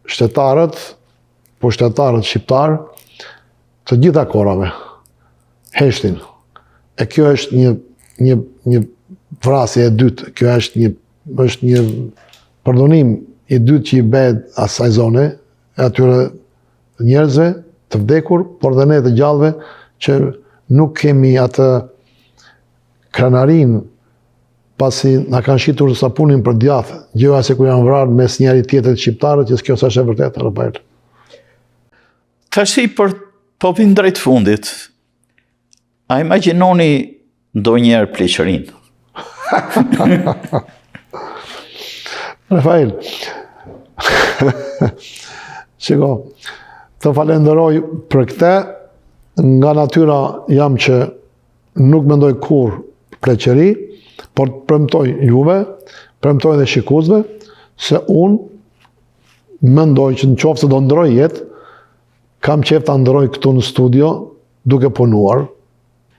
shtetarët shqiptar të gjitha kohërave heshtin. E kjo është një vrasje e dytë, kjo është një përdonim i dytë që i bëhet asaj zone, e atyre njerëzve të vdekur, por dhe ne të gjallëve që nuk kemi atë kranarin pasi na kanë shitur sapunin për djathë, gjëja se kur janë vrarë mes njëri tjetrit shqiptarët, që kjo s'është e vërtetë, Rafael. Tashi për po vim drejt fundit, a imagjinoni ndonjëherë pleqërinë? Rafael, shiko, të falenderoj për këtë, nga natyra jam që nuk mendoj kur pleqëri, por premtoj juve, premtoj dhe shikuesve, se unë mendoj që në qoftë se do ndroj jetë, kam qef të ndroj këtu në studio duke punuar.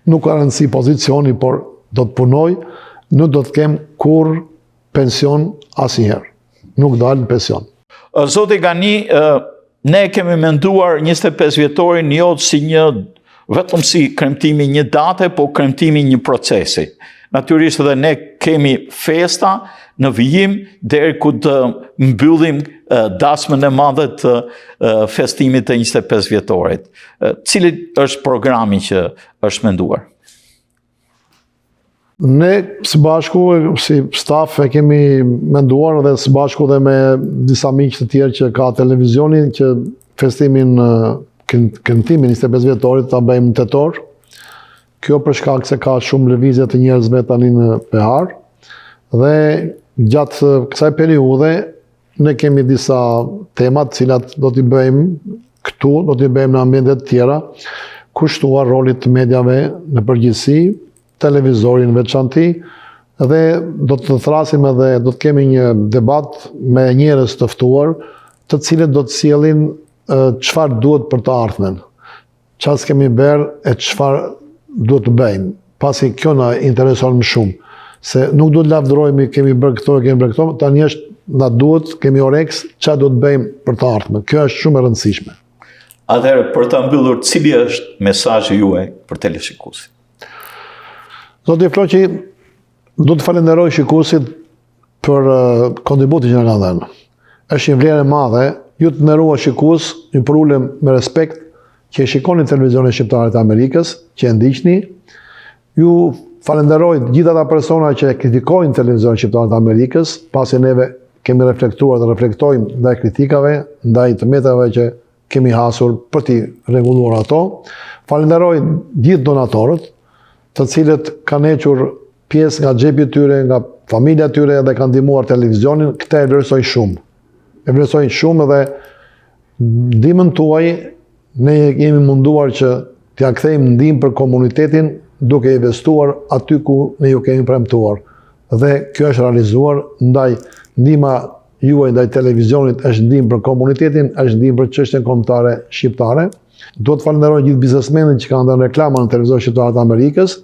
Nuk ka rëndësi pozicioni, por do të punoj, nuk do të kem kur pension asnjëherë. Nuk dalë në pension. Zoti Gani, ne kemi menduar 25 vjetorin jo si vetëm si kremtimi një date, po kremtimi një procesi. Natyrisht edhe ne kemi festa në vijim deri ku të mbyllim dasmën e madhe të festimit të 25 vjetorit. Cili është programi që është menduar? Ne së bashku, si staf, e kemi menduar dhe së bashku dhe me disa miq të tjerë që ka televizionin, që festimin, kremtimin 25 vjetorit ta bëjmë në tetor. Kjo për shkak se ka shumë lëvizje të njerëzve tani në Pehar. Dhe gjatë kësaj periudhe ne kemi disa temat të cilat do t'i bëjmë këtu, do t'i bëjmë në ambientet tjera, kushtuar rolit të mediave në përgjithësi, televizorin veçanti, dhe do të thrasim edhe do të kemi një debat me njerëz të ftuar, të cilët do të sjellin çfarë duhet për të ardhmen. Çfarë kemi bërë e çfarë duhet të bëjmë, pasi kjo na intereson më shumë. Se nuk duhet lavdërojmë, kemi bërë këto, tani është na duhet, kemi oreks, çfarë do të bëjmë për të ardhmen. Kjo është shumë e rëndësishme. Atëherë, për ta mbyllur, cili është mesazhi juaj për teleshikuesit? Zoti Floqi, du të falenderoj shikuesit për kontributin që na kanë dhënë. Është një vlerë e madhe, ju të nderuar shikues, ju përulem me respekt që e shikoni televizionin shqiptar të Amerikës, që e ndiqni. Ju falenderoj gjithë ata persona që e kritikojnë televizionin shqiptar të Amerikës, pasi neve kemi reflektuar dhe reflektojmë ndaj kritikave, ndaj të metave që kemi hasur për t'i rregulluar ato. Falenderoj gjithë donatorët, të cilët kanë hequr pjesë nga xhepi i tyre, nga familja e tyre dhe kanë ndihmuar televizionin. Këtë e vlerësoj shumë. E vlerësoj shumë dhe ndihmën tuaj ne jemi munduar që t'ja kthejmë ndihmë për komunitetin duke investuar aty ku ne ju kemi premtuar. Dhe kjo është realizuar, ndaj ndihma juaj ndaj televizionit është ndihmë për komunitetin, është ndihmë për çështjen kombëtare shqiptare. Do të falenderoj gjithë biznesmenët që kanë dhënë reklama në televizor shqiptar të Amerikës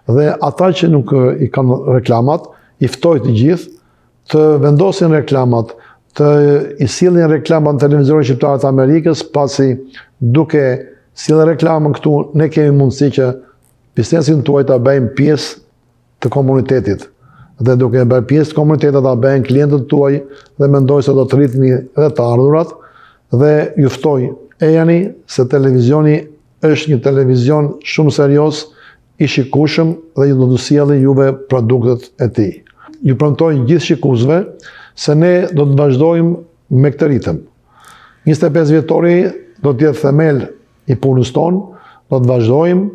dhe ata që nuk i kanë reklamat, i ftoj të gjithë të vendosin reklamat, të i sillin reklamat në televizorin shqiptar të Amerikës, pasi duke sjellë reklamën këtu ne kemi mundësi që biznesin tuaj ta bëjmë pjesë të komunitetit. Dhe duke bërë pjesë të komunitetit ta bëjmë klientët tuaj dhe mendoj se do të rritni edhe të ardhurat dhe ju ftoj ejani se televizioni është një televizion shumë serios, i shikueshëm dhe ju do të sjellë juve produktet e tij. Ju premtoj gjithë shikuesve se ne do të vazhdojmë me këtë ritëm. 25 vjetori do të jetë themel i punës tonë, do të vazhdojmë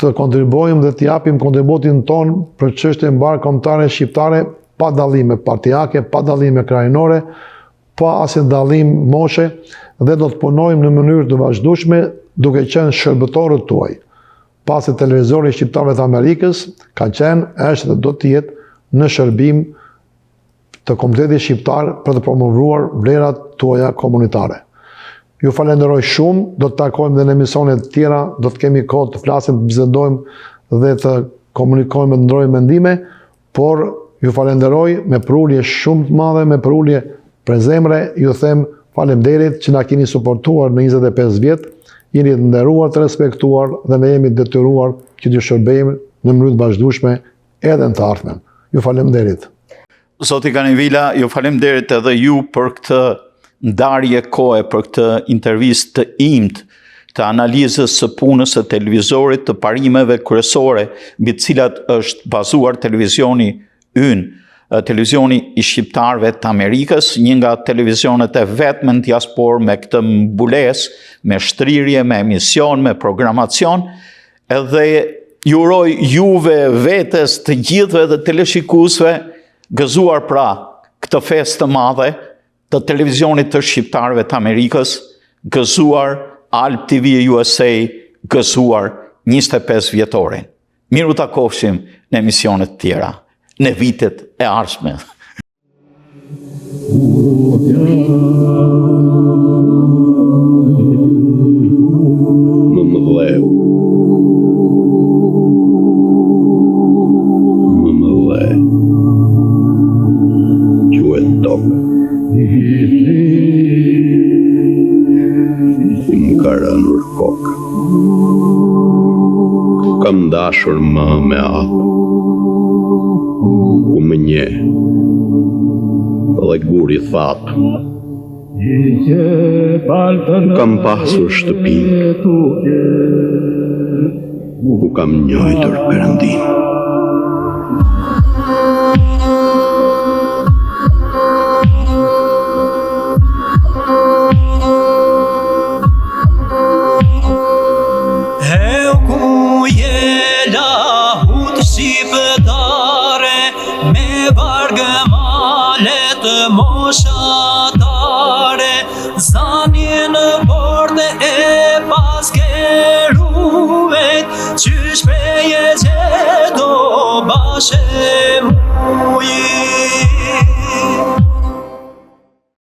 të kontribuojmë dhe të japim kontributin ton për çështje mbar kombëtare shqiptare pa dallime partijake, pa dallime krajinore, pa asnjë dallim moshe dhe do të punojmë në mënyrë të vazhdueshme duke qenë shërbëtorët tuaj. Pasi televizori shqiptarëve të Amerikës ka qenë, është dhe do të jetë në shërbim të komunitetit shqiptar për të promovuar vlerat tuaja komunitare. Ju falenderoj shumë, do të takojmë dhe në emisionet të tjera, do të kemi kohë të flasim, të bisedojmë dhe të komunikojmë dhe të ndrojmë mendime, por ju falenderoj me përulje shumë të madhe, me përulje prezemre, ju them faleminderit që na keni suportuar në 25 vjet, jeni të nderuar, të respektuar dhe ne jemi detyruar që t'ju shërbejmë në mënyrë të vazhdueshme edhe në të ardhmen. Ju falemnderit. Zoti Kanivila, ju falemnderit edhe ju për këtë ndarje kohe, për këtë intervistë të imt, të analizës së punës së televizorit, të parimeve kryesore mbi të cilat është bazuar televizioni ynë, televizioni i shqiptarëve të Amerikës, një nga televizionet e vetme në diasporë me këtë mbulesë, me shtrirje, me emision, me programacion, edhe ju uroj juve vetes të gjithëve dhe teleshikuesve gëzuar pra këtë festë të madhe të televizionit të shqiptarëve të Amerikës, gëzuar Alp TV USA, gëzuar 25 vjetorin. Miru takofshim në emisionet tjera, në vitet e ardhshme. Më mëdheu. Më mëdhe. Quhet tokë. Më ka rënur kokë. Kam dashur më me apë. Ku më nje. Dhe guri thapë. Kam pasur shtëpinë. Ku kam njojtur Perëndinë. Moshatare zani në borde e paskeruvet qysh preje që do bashe muji.